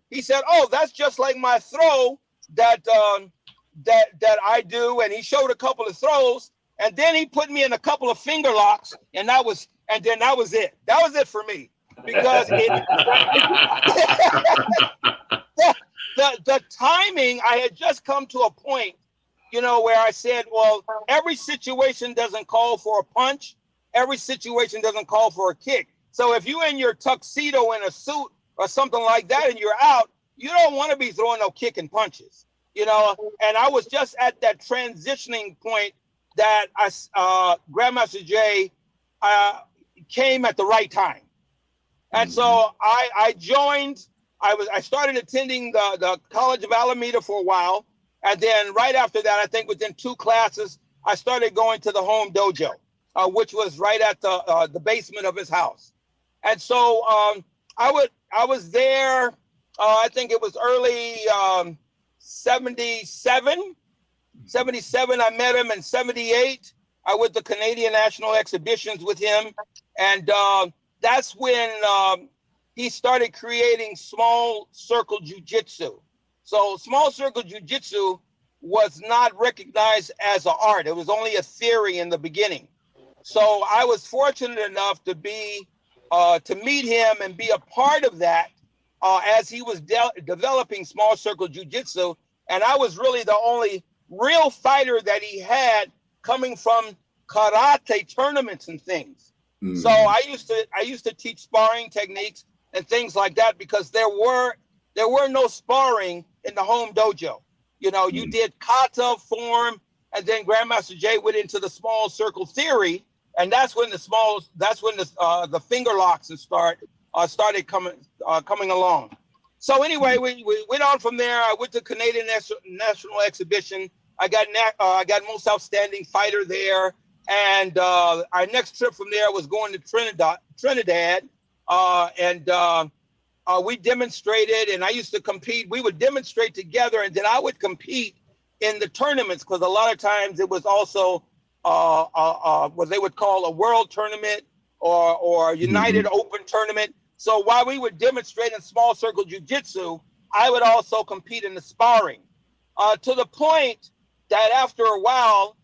He said, "Oh, that's just like my throw that I do," and he showed a couple of throws, and then he put me in a couple of finger locks, and that was it. That was it for me, because the timing, I had just come to a point, you know, where I said, well, every situation doesn't call for a punch. Every situation doesn't call for a kick. So if you're in your tuxedo in a suit or something like that and you're out, you don't want to be throwing no kick and punches, you know. And I was just at that transitioning point that Grandmaster Jay came at the right time. And so I joined. I started attending the College of Alameda for a while. And then right after that, I think within 2 classes, I started going to the home dojo, which was right at the basement of his house. And so I was there, I think it was early 77. 77, I met him in 78. I went to Canadian National Exhibitions with him. And that's when he started creating small circle jiu-jitsu. So small circle jiu-jitsu was not recognized as an art. It was only a theory in the beginning. So I was fortunate enough to be to meet him and be a part of that as he was developing small circle jiu-jitsu. And I was really the only real fighter that he had coming from karate tournaments and things. So I used to teach sparring techniques and things like that, because there were no sparring in the home dojo. You know, you did kata form, and then Grandmaster Jay went into the small circle theory, and that's when the finger locks and started coming along. So anyway, we went on from there. I went to Canadian National Exhibition. I got most outstanding fighter there, and our next trip from there was going to Trinidad. We demonstrated, and I used to compete. We would demonstrate together, and then I would compete in the tournaments, because a lot of times it was also what they would call a world tournament or United Open tournament. So while we would demonstrate in small circle jiu-jitsu, I would also compete in the sparring, to the point that after a while,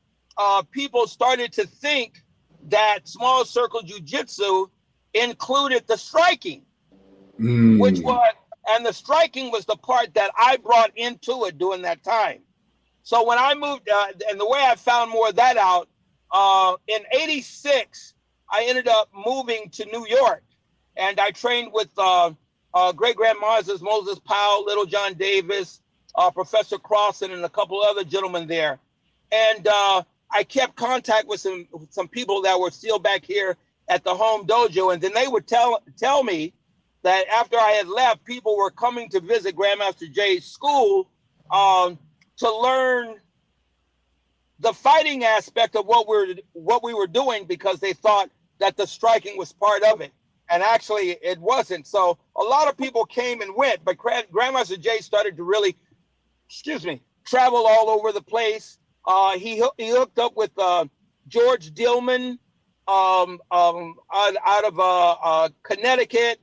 people started to think that small circle jiu-jitsu included the striking, and the striking was the part that I brought into it during that time. So when I moved, and the way I found more of that out, in '86, I ended up moving to New York, and I trained with Great Grandmasters Moses Powell, Little John Davis, Professor Crossan, and a couple other gentlemen there. And I kept contact with some people that were still back here at the home dojo, and then they would tell me that after I had left, people were coming to visit Grandmaster Jay's school to learn the fighting aspect of what we were doing, because they thought that the striking was part of it, and actually it wasn't. So a lot of people came and went, but Grandmaster Jay started to really, travel all over the place. He hooked up with George Dillman out of Connecticut.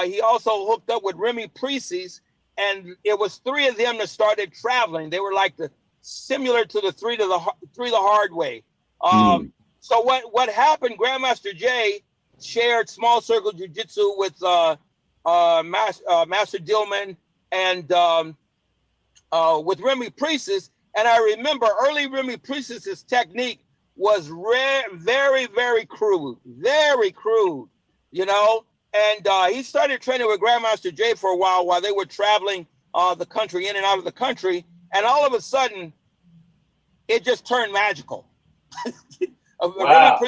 He also hooked up with Remy Priestes, and it was 3 of them that started traveling. They were like similar to the three the hard way. So what happened? Grandmaster Jay shared small circle jiu-jitsu with Master Dillman and with Remy Priestes. And I remember early Remy Priestes' technique was very, very crude, you know. And he started training with Grandmaster Jay for a while they were traveling the country, in and out of the country. And all of a sudden, it just turned magical. Wow.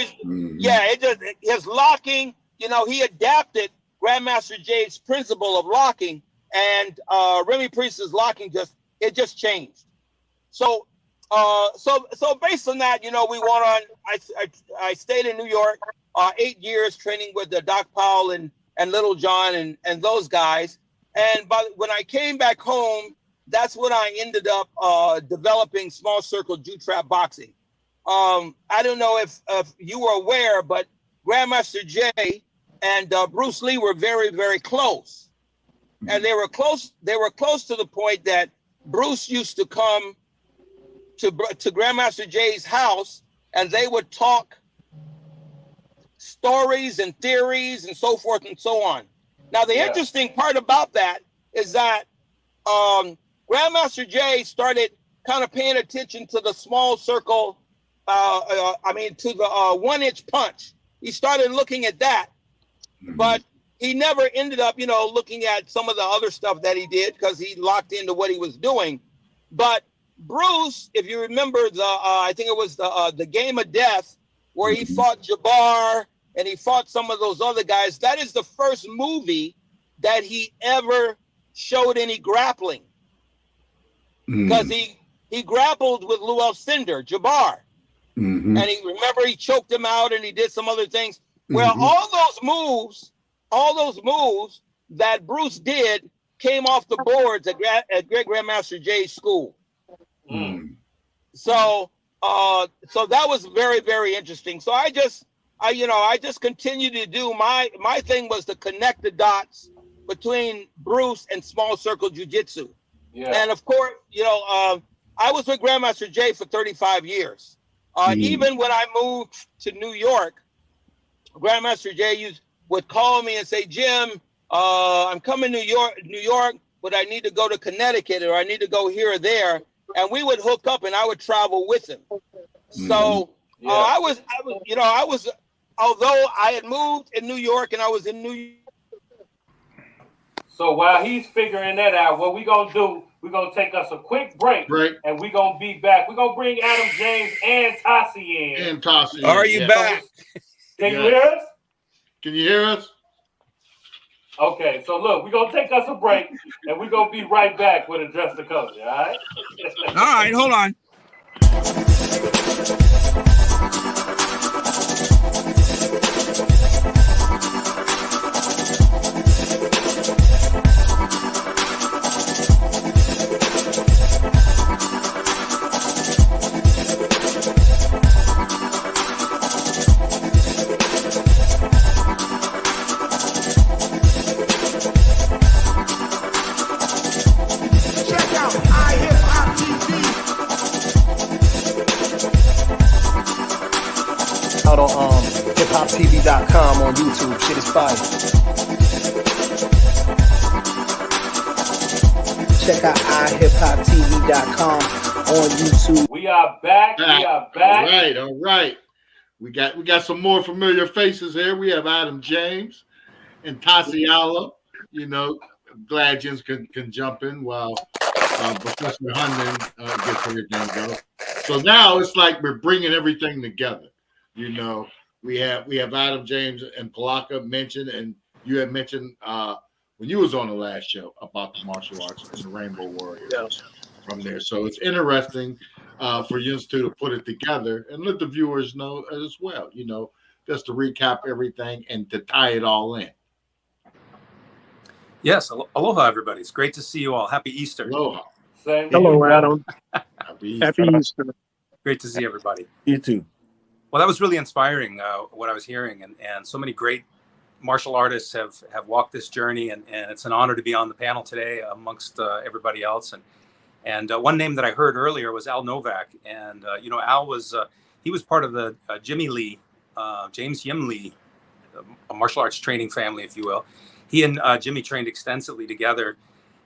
Yeah, his locking, you know, he adapted Grandmaster Jay's principle of locking and Remy Priest's locking just changed. So based on that, you know, we went on. I stayed in New York 8 years training with the Doc Powell and Little John and those guys. And when I came back home, that's when I ended up developing small circle Jew trap boxing. I don't know if you were aware, but Grandmaster Jay and Bruce Lee were very, very close. And they were close to the point that Bruce used to come to Grandmaster Jay's house, and they would talk stories and theories and so forth and so on. Now, the interesting part about that is that Grandmaster Jay started kind of paying attention to the small circle, to the 1-inch punch. He started looking at that, but he never ended up, you know, looking at some of the other stuff that he did because he locked into what he was doing. But Bruce, if you remember I think it was the Game of Death, where he fought Jabbar and he fought some of those other guys. That is the first movie that he ever showed any grappling, because he grappled with Lou Alcindor, Jabbar, and he choked him out and he did some other things. Well, all those moves that Bruce did came off the boards at Great Grandmaster Jay's school. So that was very, very interesting. So I just continued to do my thing was to connect the dots between Bruce and small circle jiu-jitsu. And of course, you know, I was with Grandmaster Jay for 35 years. Even when I moved to New York, Grandmaster Jay would call me and say, Jim, I'm coming to New York, but I need to go to Connecticut, or I need to go here or there. And we would hook up and I would travel with him. So I was, although I had moved in New York and I was in New York. So while he's figuring that out, what we're going to do, we're going to take us a quick break. And we're going to be back. We're going to bring Adam James and TASI in. Are you back? Can you hear us? Can you hear us? Okay, so look, we're going to take us a break, and we're going to be right back with Address the Culture, all right? All right, hold on. Out on HipHopTV.com on YouTube. Shit is fire. Check out iHipHopTV.com on YouTube. We are back. We are back. All right. We got some more familiar faces here. We have Adam James and TASI. You know, glad Jens can jump in while Professor HUNDON gets everything going. So now it's like we're bringing everything together. You know, we have Adam James and PALAKA mentioned, and you had mentioned when you was on the last show about the martial arts and the Rainbow Warriors from there. So it's interesting for you to put it together and let the viewers know as well, you know, just to recap everything and to tie it all in. Yes, aloha, everybody. It's great to see you all. Happy Easter. Aloha. Hello, Adam. Happy Easter. Great to see everybody. You too. Well, that was really inspiring, what I was hearing. And so many great martial artists have walked this journey. And it's an honor to be on the panel today amongst everybody else. And one name that I heard earlier was Al Novak. And, you know, Al was, he was part of the Jimmy Lee, James Yim Lee, a martial arts training family, if you will. He and Jimmy trained extensively together.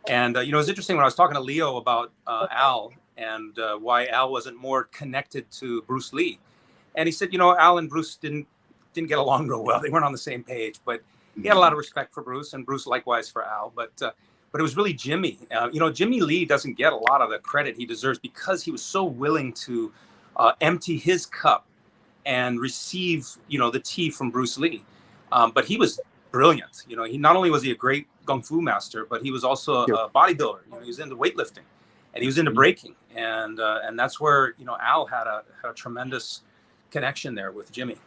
And, you know, it was interesting when I was talking to Leo about Al and why Al wasn't more connected to Bruce Lee. And he said, you know, Al and Bruce didn't get along real well. They weren't on the same page, but he had a lot of respect for Bruce, and Bruce likewise for Al. But it was really Jimmy. You know, Jimmy Lee doesn't get a lot of the credit he deserves because he was so willing to empty his cup and receive, you know, the tea from Bruce Lee. But he was brilliant. You know, he not only was he a great kung fu master, but he was also a bodybuilder. You know, he was into weightlifting, and he was into breaking, and that's where, you know, Al had a tremendous connection there with Jimmy.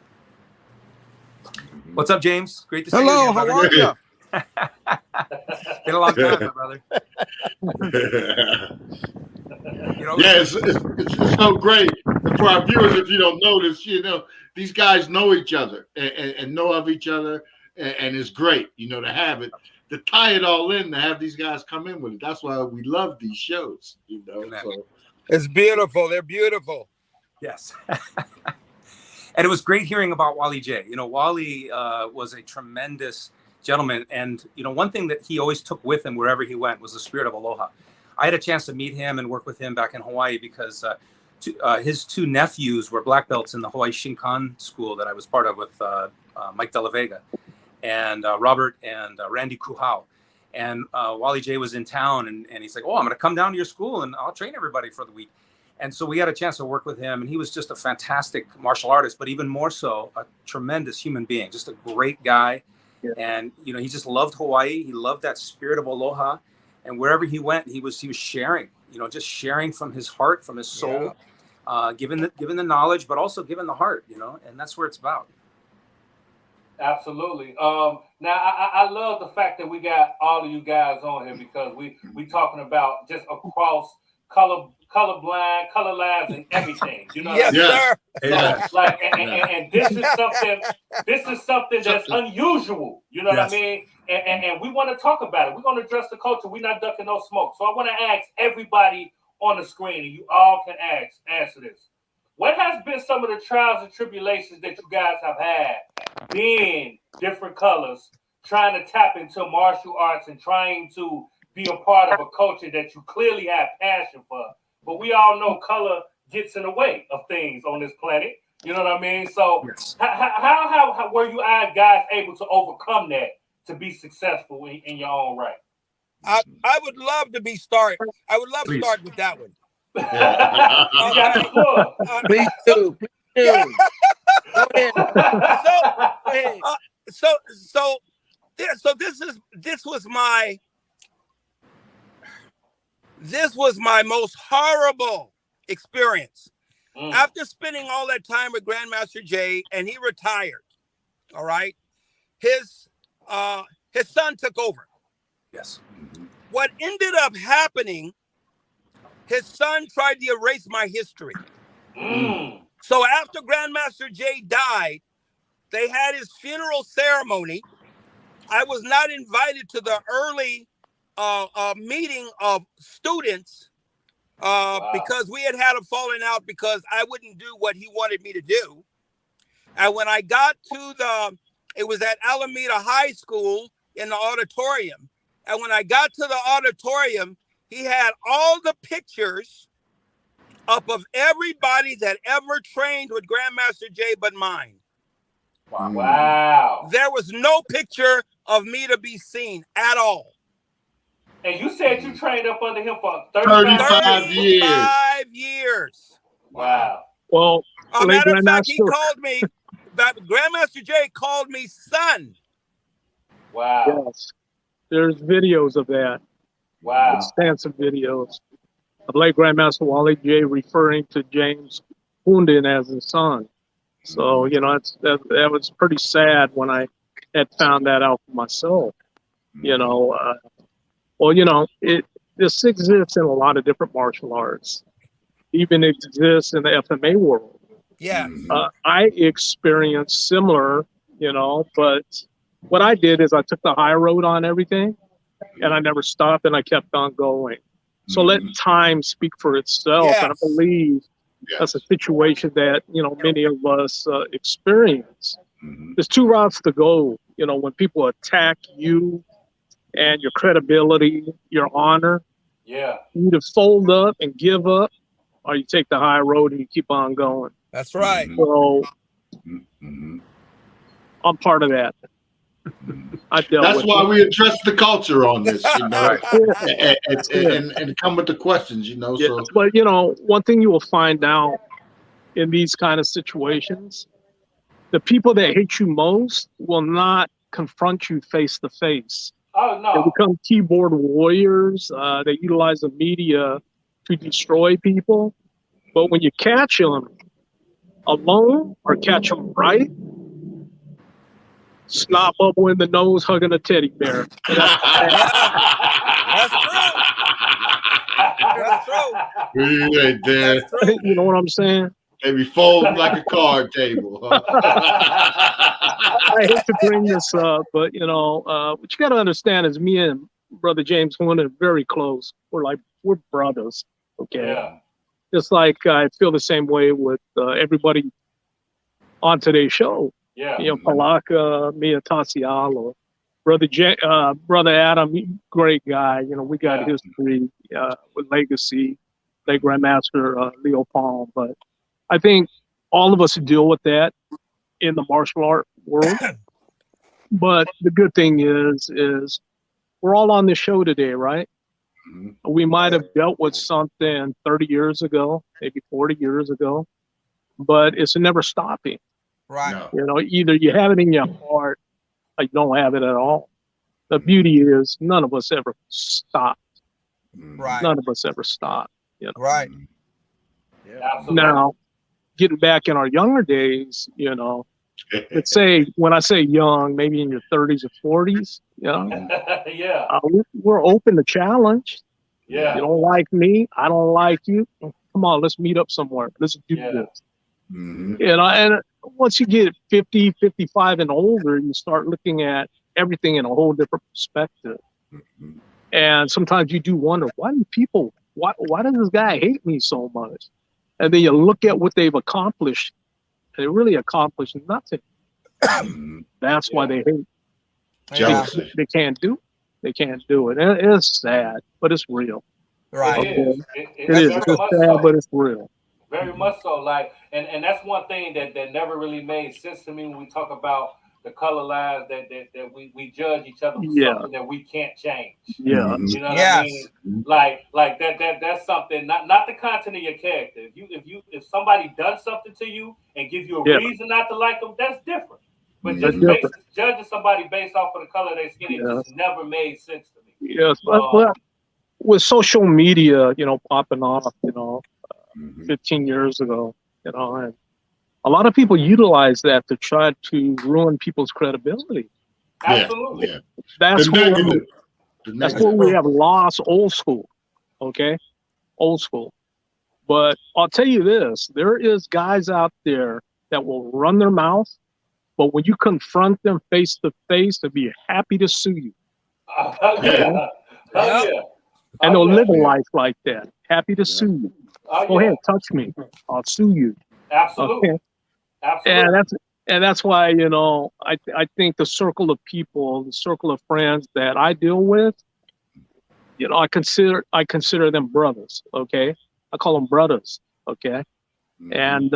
What's up, James? Great to see you again, how brother. are you? Been a long time, my brother. You know, yeah, it's so great. And for our viewers, if you don't notice, you know, these guys know each other and know of each other, and it's great, you know, to have it, to tie it all in, to have these guys come in with it. That's why we love these shows, you know. So it's beautiful. They're beautiful. Yes. And it was great hearing about Wally J. You know, Wally was a tremendous gentleman. And, you know, one thing that he always took with him wherever he went was the spirit of aloha. I had a chance to meet him and work with him back in Hawaii because his two nephews were black belts in the Hawaii Shinkan school that I was part of with Mike De La Vega and Robert and Randy Kuhau. And Wally J was in town, and he's like, oh, I'm going to come down to your school and I'll train everybody for the week. And so we had a chance to work with him, and he was just a fantastic martial artist, but even more so, a tremendous human being, just a great guy. Yeah. And, you know, he just loved Hawaii. He loved that spirit of aloha. And wherever he went, he was sharing, you know, just sharing from his heart, from his soul, giving the knowledge, but also giving the heart, you know, and that's where it's about. Absolutely. Now I love the fact that we got all of you guys on here because we talking about just across colorblind, color lines, and everything. You know what I mean? Sir. So, Yeah. like, and this is something that's unusual. You know what I mean? And we want to talk about it. We're going to address the culture. We're not ducking no smoke. So I want to ask everybody on the screen, and you all can answer this. What has been some of the trials and tribulations that you guys have had being different colors, trying to tap into martial arts and trying to be a part of a culture that you clearly have passion for? But we all know color gets in the way of things on this planet. You know what I mean? So how were you guys able to overcome that to be successful in your own right? I would love to be started. I would love to start with that one. Please do. So this was my most horrible experience. After spending all that time with Grandmaster Jay, and he retired, all right, his son took over. Yes. What ended up happening, his son tried to erase my history. So after Grandmaster Jay died, they had his funeral ceremony. I was not invited to the early meeting of students because we had a falling out because I wouldn't do what he wanted me to do. And when I got to it was at Alameda High School in the auditorium. And when I got to the auditorium, he had all the pictures up of everybody that ever trained with Grandmaster Jay but mine. Wow. There was no picture of me to be seen at all. And you said you trained up under him for 35 years. 35 years. Wow. Well, a matter of fact, he called me, Grandmaster Jay called me son. Wow. Yes. There's videos of that. Wow. Extensive videos of late Grandmaster Wally J referring to James HUNDON as his son. So, you know, that was pretty sad when I had found that out for myself. You know, well, you know, this exists in a lot of different martial arts. Even exists in the FMA world. Yeah. I experienced similar, you know, but what I did is I took the high road on everything and I never stopped and I kept on going. So let time speak for itself. Yes. And I believe that's a situation that, you know, many of us experience. There's two routes to go. You know, when people attack you and your credibility, your honor, you either fold up and give up, or you take the high road and you keep on going. That's right. So I'm part of that. That's why we address the culture on this, you know, and come with the questions, you know. So, but you know, one thing you will find out in these kind of situations, the people that hate you most will not confront you face to face. Oh no! They become keyboard warriors. They utilize the media to destroy people. But when you catch them alone or catch them right, snot bubble in the nose, hugging a teddy bear. That's true. That's true. Right there. That's true. You know what I'm saying? Maybe fold like a card table. Huh? I hate to bring this up, but you know, what you got to understand is me and Brother James Horn are very close. We're brothers. Okay. Yeah. Just like I feel the same way with everybody on today's show. Yeah. You know, Palaka, me and TASI, or Brother Adam, great guy. You know, we got history with Legacy, late Grandmaster Leo Palm. But I think all of us deal with that in the martial art world. But the good thing is we're all on this show today, right? Mm-hmm. We might have dealt with something 30 years ago, maybe 40 years ago, but it's never stopping. Right. No. You know, either you have it in your heart or you don't have it at all. The beauty is none of us ever stopped. Right. None of us ever stopped. You know? Right. Yeah. Absolutely. Now, getting back in our younger days, you know, let's say, when I say young, maybe in your 30s or 40s, you know, yeah. We're open to challenge. Yeah. You don't like me, I don't like you. Come on, let's meet up somewhere. Let's do this. Mm-hmm. You know, and once you get 50, 55 and older, you start looking at everything in a whole different perspective. Mm-hmm. And sometimes you do wonder, why does this guy hate me so much? And then you look at what they've accomplished. They really accomplished nothing. That's why they hate. Jealousy. They can't do. They can't do it. And it's sad, but it's real. Right. It is. It is. It's sad, but it's real. Very much so. Like, and that's one thing that never really made sense to me when we talk about the color lines that we judge each other for something that we can't change. Yeah. You know what I mean? Like that's something, not the content of your character. If somebody does something to you and gives you a reason not to like them, that's different. But just judging somebody based off of the color of their skin, it just never made sense to me. Yes, but with social media, you know, popping off, you know, 15 years ago, you know, and a lot of people utilize that to try to ruin people's credibility. Absolutely. Yeah. That's where we have lost old school. Okay, old school. But I'll tell you this: there is guys out there that will run their mouth, but when you confront them face to face, they'll be happy to sue you. And they'll live a life like that, happy to sue you. Go ahead, touch me. I'll sue you. Absolutely. Okay? Absolutely. And that's why, you know, I think the circle of people, the circle of friends that I deal with, you know, I consider them brothers. Okay, I call them brothers. Okay, and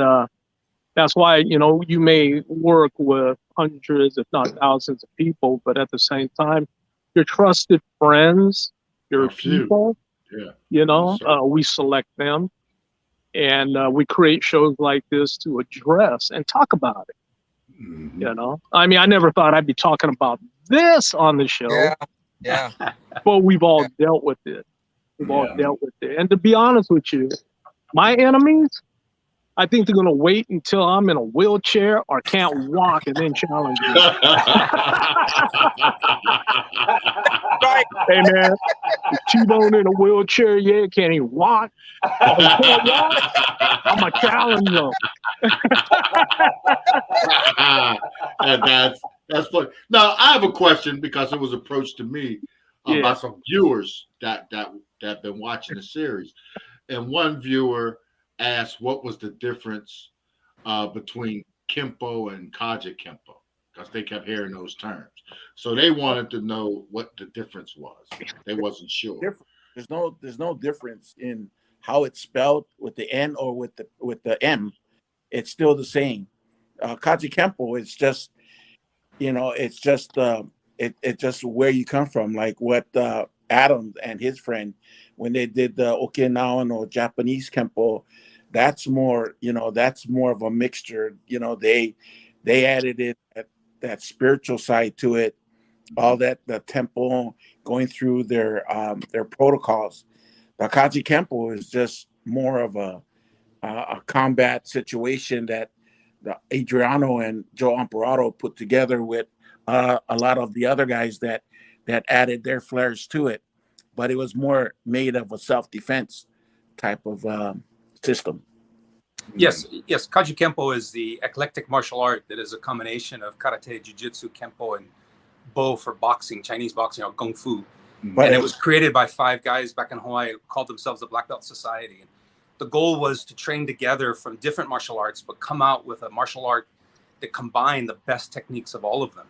that's why, you know, you may work with hundreds, if not thousands, of people, but at the same time, your trusted friends, your people, you know, we select them. And we create shows like this to address and talk about it. You know, I mean, I never thought I'd be talking about this on the show. Yeah. But we've all dealt with it. We've all dealt with it. And to be honest with you, my enemies, I think they're going to wait until I'm in a wheelchair or can't walk and then challenge me. Right. Hey, man, TIBON in a wheelchair, can't even walk. I'm going to challenge them. And that's funny. Now, I have a question because it was approached to me by some viewers that have been watching the series. And one viewer asked what was the difference between Kempo and Kaja Kempo, because they kept hearing those terms. So they wanted to know what the difference was. They wasn't sure. There's no difference in how it's spelled with the N or with the M. It's still the same. Kaja Kempo is just, you know, it's just where you come from. Like what Adam and his friend, when they did the Okinawan or Japanese Kempo, that's more, you know, that's more of a mixture. You know, they added it that spiritual side to it, all that, the temple, going through their protocols. The Kaji Kempo is just more of a combat situation that the Adriano and Joe Imperato put together with a lot of the other guys that added their flares to it. But it was more made of a self-defense type of system. Yes, Kaji Kempo is the eclectic martial art that is a combination of karate, jiu-jitsu, Kempo, and Bo for boxing, Chinese boxing, or Kung Fu. But and it was created by 5 guys back in Hawaii who called themselves the Black Belt Society. And the goal was to train together from different martial arts, but come out with a martial art that combined the best techniques of all of them.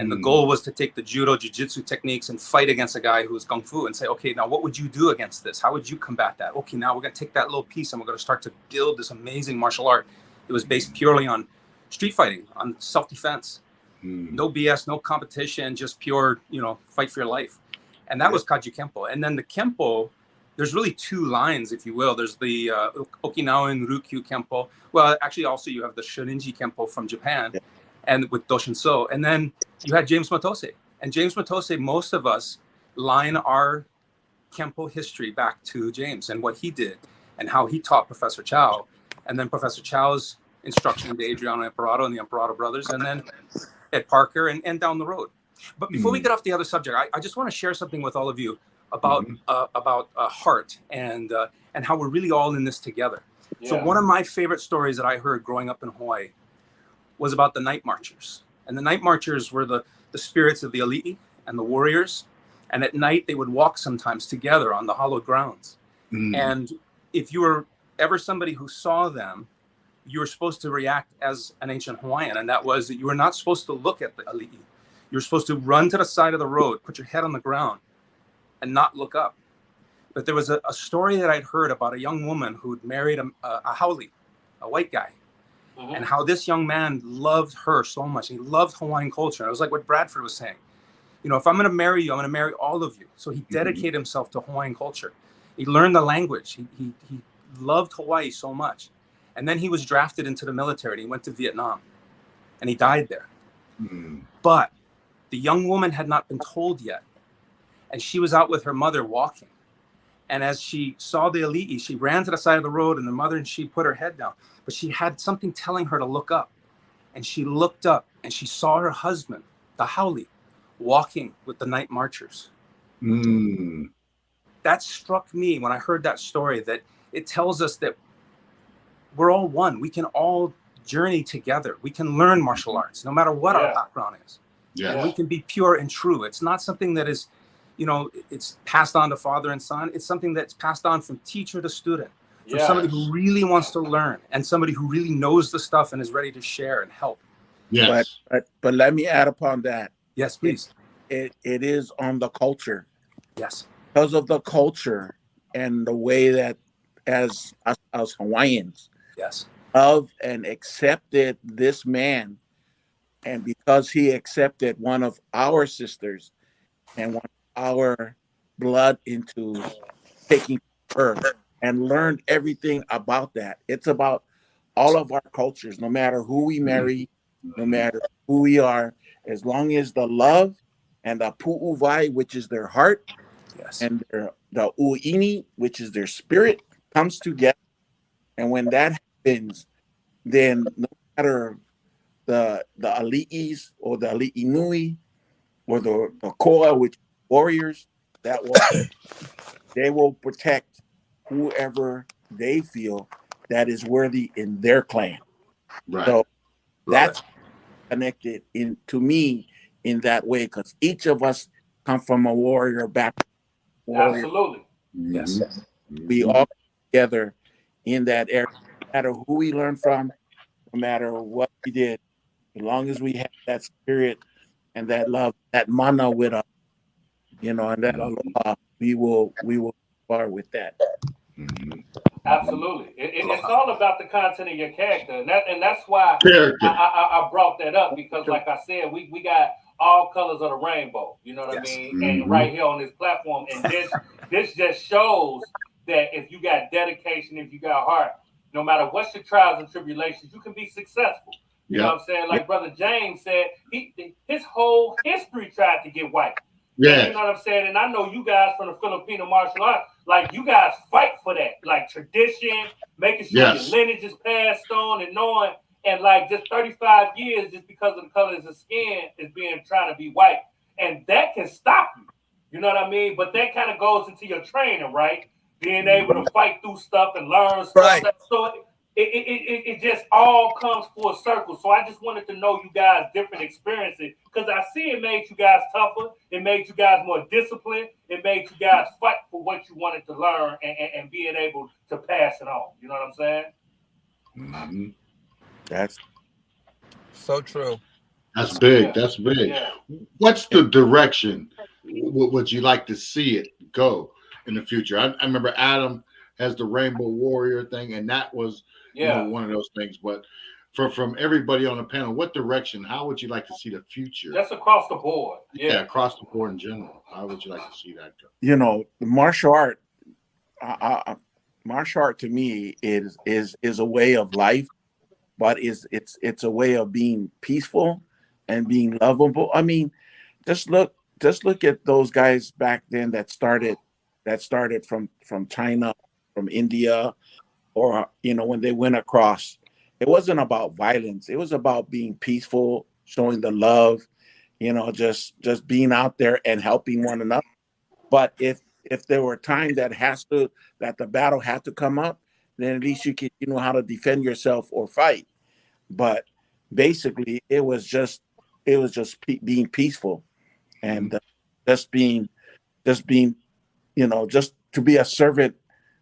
And the goal was to take the judo, jiu-jitsu techniques and fight against a guy who was Kung Fu and say, okay, now what would you do against this? How would you combat that? Okay, now we're going to take that little piece and we're going to start to build this amazing martial art. It was based purely on street fighting, on self-defense. No BS, no competition, just pure, fight for your life. And that was Kaji Kempo. And then the Kempo, there's really 2 lines, if you will. There's the Okinawan Ryukyu Kempo. Well, actually, also you have the Shorinji Kempo from Japan, and with Doshinso. And then you had James Matose. And James Matose, most of us line our Kempo history back to James and what he did and how he taught Professor Chow. And then Professor Chow's instruction to Adriano Imperato and the Imperato brothers, and then Ed Parker and down the road. But before we get off the other subject, I just want to share something with all of you about heart and how we're really all in this together. Yeah. So one of my favorite stories that I heard growing up in Hawaii was about the night marchers. And the night marchers were the spirits of the ali'i and the warriors. And at night, they would walk sometimes together on the hallowed grounds. And if you were ever somebody who saw them, you were supposed to react as an ancient Hawaiian. And that was that you were not supposed to look at the ali'i. You were supposed to run to the side of the road, put your head on the ground, and not look up. But there was a story that I'd heard about a young woman who'd married a haole, a white guy, and how this young man loved her so much. He loved Hawaiian culture. It was like what Bradford was saying. If I'm going to marry you, I'm going to marry all of you. So he dedicated himself to Hawaiian culture. He learned the language. He loved Hawaii so much. And then he was drafted into the military. And he went to Vietnam, and he died there. But the young woman had not been told yet. And she was out with her mother walking. And as she saw the ali'i, she ran to the side of the road, and the mother and she put her head down. But she had something telling her to look up. And she looked up, and she saw her husband, the haole, walking with the night marchers. That struck me when I heard that story, that it tells us that we're all one. We can all journey together. We can learn martial arts, no matter what our background is. And we can be pure and true. It's not something that is, it's passed on to father and son. It's something that's passed on from teacher to student, from somebody who really wants to learn and somebody who really knows the stuff and is ready to share and help. But let me add upon that. Yes, please. It is on the culture. Yes. Because of the culture and the way that as Hawaiians of and accepted this man. And because he accepted one of our sisters and one of our blood into taking her and learned everything about that. It's about all of our cultures, no matter who we marry, no matter who we are, as long as the love and the pu'uvai, which is their heart, and the uini, which is their spirit, comes together. And when that happens, then no matter the ali'is or the ali'i nui or the koa, which warriors, that will they will protect whoever they feel that is worthy in their clan. So that's connected to me in that way, because each of us come from a warrior background. Absolutely. Yes. We all together in that area, no matter who we learn from, no matter what we did, as long as we have that spirit and that love, that mana with us, and that aloha, we will far with that. Absolutely. It's all about the content of your character. And that's why I brought that up, because like I said, we got all colors of the rainbow, you know what I mean? And right here on this platform. And this just shows that if you got dedication, if you got heart, no matter what's your trials and tribulations, you can be successful. You know what I'm saying? Like Brother James said, his whole history tried to get white. Yeah. You know what I'm saying? And I know you guys from the Filipino martial arts, like you guys fight for that, like tradition, making sure your lineage is passed on and knowing, and like just 35 years just because of the colors of skin is being trying to be white. And that can stop you. You know what I mean? But that kind of goes into your training, right? Being able to fight through stuff and learn stuff. Right. So it just all comes full circle. So I just wanted to know you guys' different experiences because I see it made you guys tougher. It made you guys more disciplined. It made you guys fight for what you wanted to learn and being able to pass it on. You know what I'm saying? Mm-hmm. That's so true. That's big. That's big. Yeah. What's the direction? Would you like to see it go in the future? I remember Adam has the Rainbow Warrior thing, and that was one of those things. But from everybody on the panel, what direction? How would you like to see the future? Just across the board. Yeah, across the board in general. How would you like to see that go? You know, the martial art to me is a way of life, but it's a way of being peaceful and being lovable. I mean, just look at those guys back then that started from China, from India, or when they went across. It wasn't about violence. It was about being peaceful, showing the love, just being out there and helping one another. But if there were times that the battle had to come up, then at least you know how to defend yourself or fight. But basically, it was just being peaceful and just being just to be a servant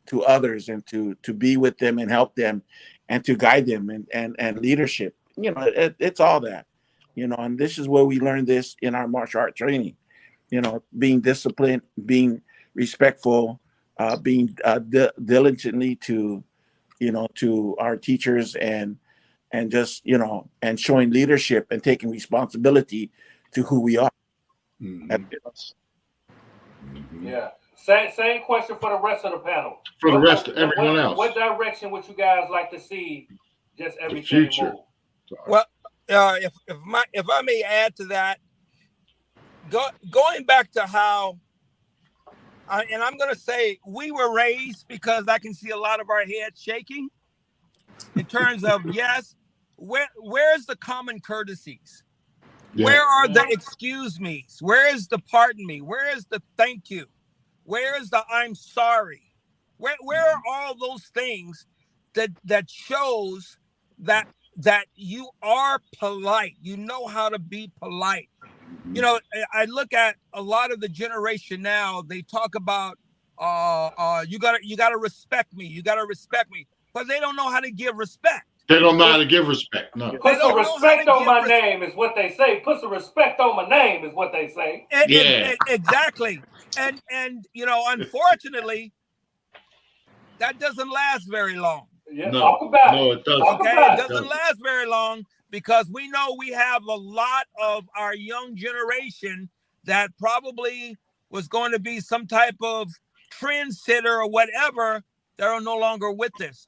to others and to be with them and help them and to guide them and leadership. It's all that, and this is where we learn this in our martial art training, being disciplined, being respectful, being diligently to our teachers and just, and showing leadership and taking responsibility to who we are. Yeah. Same question for the rest of the panel. For the rest of everyone else. What direction would you guys like to see just everything future move? Well, if I may add to that, going back to how, and I'm going to say we were raised, because I can see a lot of our heads shaking in terms of, yes, where's the common courtesies? Yeah. Where are the excuse me's? Where is the pardon me? Where is the thank you? Where is the I'm sorry? Where are all those things that shows that you are polite? You know how to be polite. I look at a lot of the generation now. They talk about you gotta respect me. You gotta respect me, but they don't know how to give respect. They don't know how to give respect. No. Put some respect on my name is what they say. Put some respect on my name is what they say. Exactly. And unfortunately, that doesn't last very long. Yeah, talk about it. No, it doesn't. Okay, it doesn't last very long, because we know we have a lot of our young generation that probably was going to be some type of trendsetter or whatever that are no longer with us.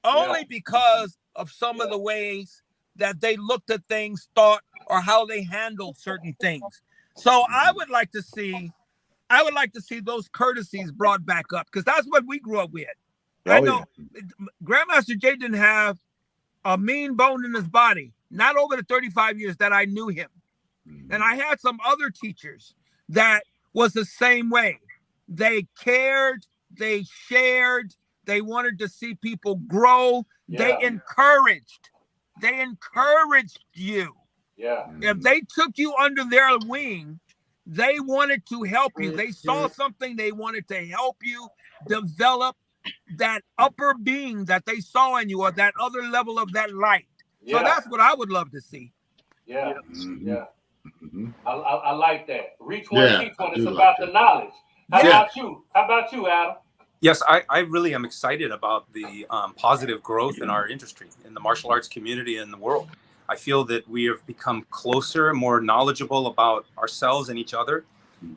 Only because of some of the ways that they looked at things, thought, or how they handled certain things. So I would like to see those courtesies brought back up, because that's what we grew up with. I know Grandmaster Jay didn't have a mean bone in his body, not over the 35 years that I knew him. And I had some other teachers that was the same way. They cared, they shared, they wanted to see people grow. Yeah. They encouraged you. Yeah. If they took you under their wing, they wanted to help you. They saw something, they wanted to help you develop that upper being that they saw in you, or that other level of that light. Yeah. So that's what I would love to see. Yeah. Yeah. Mm-hmm. I like that. Reach one, teach one. It's about the knowledge. How about you, Adam? Yes, I really am excited about the positive growth in our industry, in the martial arts community, and the world. I feel that we have become closer, more knowledgeable about ourselves and each other.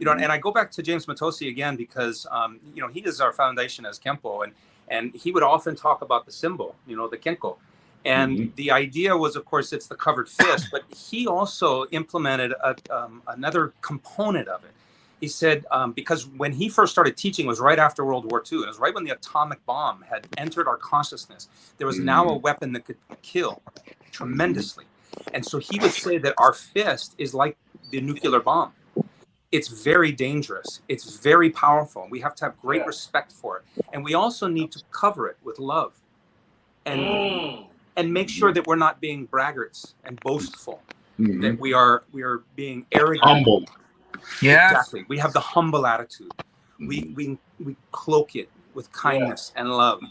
And I go back to James Matosi again, because he is our foundation as Kempo, and he would often talk about the symbol, the Kenko. And the idea was, of course, it's the covered fist, but he also implemented another component of it. He said, because when he first started teaching, it was right after World War II. It was right when the atomic bomb had entered our consciousness. There was now a weapon that could kill tremendously. And so he would say that our fist is like the nuclear bomb. It's very dangerous. It's very powerful. We have to have great respect for it. And we also need to cover it with love. And make sure that we're not being braggarts and boastful. That we are being arrogant. Humble. Yes. Exactly. We have the humble attitude. We cloak it with kindness and love.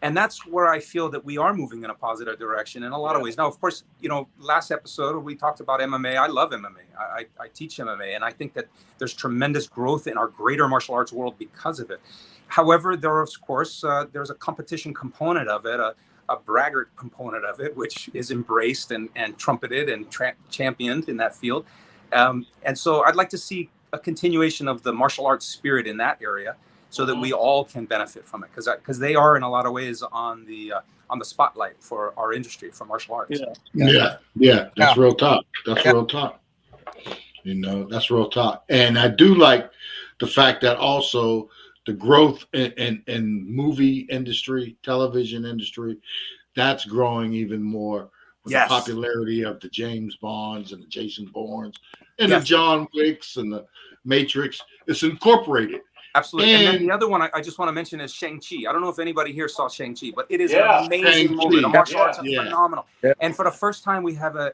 And that's where I feel that we are moving in a positive direction in a lot of ways. Now, of course, you know, last episode we talked about MMA. I love MMA. I teach MMA, and I think that there's tremendous growth in our greater martial arts world because of it. However, there is, of course, there's a competition component of it, a braggart component of it, which is embraced and trumpeted and championed in that field. And so I'd like to see a continuation of the martial arts spirit in that area so that we all can benefit from it, because they are in a lot of ways on the spotlight for our industry, for martial arts. That's real talk. That's real talk. You know, that's real talk. And I do like the fact that also the growth in movie industry, television industry, that's growing even more with the popularity of the James Bonds and the Jason Bournes and the John Wicks and the Matrix. It's incorporated. Absolutely. And then the other one I just want to mention is Shang-Chi. I don't know if anybody here saw Shang-Chi, but it is an amazing movie. The martial arts are phenomenal. And for the first time, we have a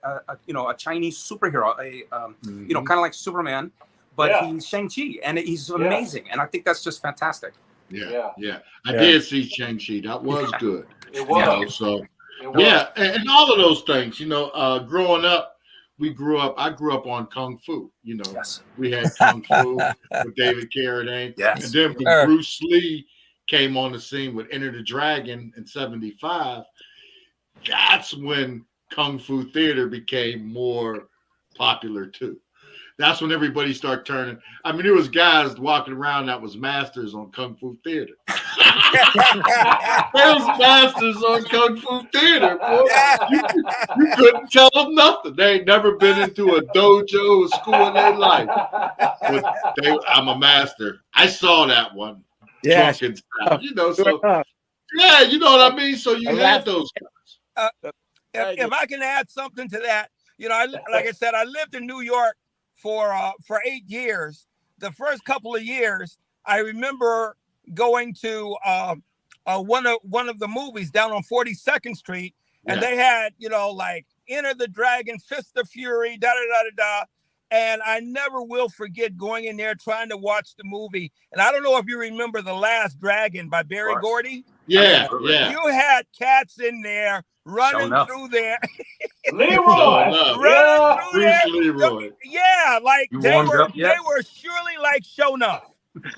Chinese superhero, you know, kind of like Superman, but he's Shang-Chi, and he's amazing. And I think that's just fantastic. I did see Shang-Chi. That was good. It was. You know, so and all of those things. You know, growing up, I grew up on Kung Fu. You know, we had Kung Fu with David Carradine. And then when Bruce Lee came on the scene with Enter the Dragon in '75, that's when Kung Fu theater became more popular too. That's when everybody started turning. I mean, there was guys walking around that was masters on Kung Fu theater. There was masters on Kung Fu theater, boy. You couldn't tell them nothing. They ain't never been into a dojo or school in their life. But I'm a master. I saw that one. Drunken style. You know, so you know what I mean? So you had those guys. If I can add something to that, you know, like I said, I lived in New York for 8 years. The first couple of years, I remember going to one of the movies down on 42nd Street, and they had, you know, like Enter the Dragon, Fist of Fury, da-da-da-da-da. And I never will forget going in there trying to watch the movie. And I don't know if you remember The Last Dragon by Barry Gordy. You had cats in there running through there. Leroy. Running through there. Leroy. Yeah, like they were surely like Shonuff.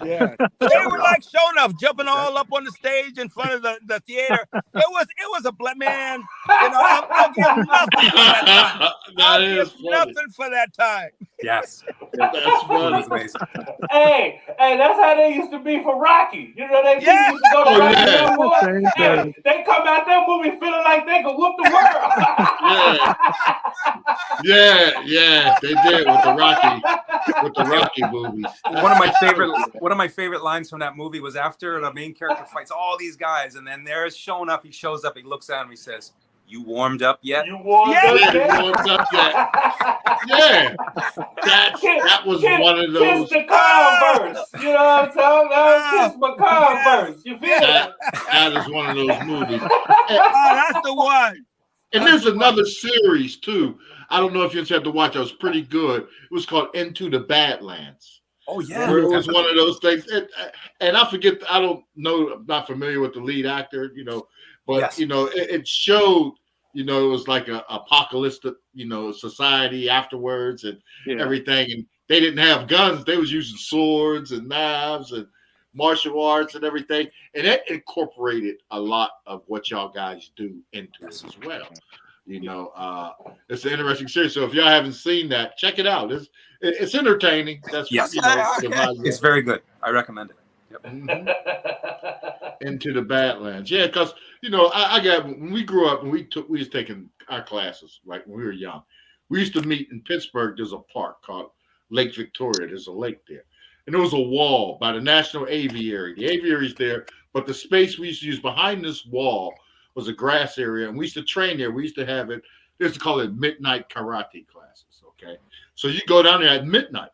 They were like Shonuff, jumping all up on the stage in front of the theater. It was a black man. You know, I'll give nothing for that time. I'll give nothing for that time. Yes. That's funny. Amazing. Hey, that's how they used to be for Rocky. You know, they used to go to Rocky. Hey, they come out that movie feeling like they could whoop the world. They did with the Rocky movies. One of my favorite lines from that movie was after the main character fights all these guys, and then there's showing up. He shows up. He looks at him. He says, "You warmed up yet?" You warmed up yet? Yeah. That was one of those. Kiss the Converse. You know what I'm talking? Kiss my Converse. You feel it? That is one of those movies. That's the one. And there's another series too. I don't know if you had to watch. It was pretty good. It was called Into the Badlands. Oh yeah, it was one of those things. And I forget. I don't know. I'm not familiar with the lead actor. You know, but you know, it showed. You know, it was like a apocalyptic, you know, society afterwards and everything. And they didn't have guns. They was using swords and knives and martial arts and everything. And it incorporated a lot of what y'all guys do into it as well. You know, it's an interesting series. So if y'all haven't seen that, check it out. It's entertaining. That's you know, it's very good. I recommend it. Into the Badlands. Yeah, because you know, I got, when we grew up and we was taking our classes, like when we were young, we used to meet in Pittsburgh. There's a park called Lake Victoria. There's a lake there. And there was a wall by the National Aviary. The aviary's there, but the space we used to use behind this wall was a grass area. And we used to train there. We used to have it, they used to call it midnight karate classes, okay? So you go down there at midnight,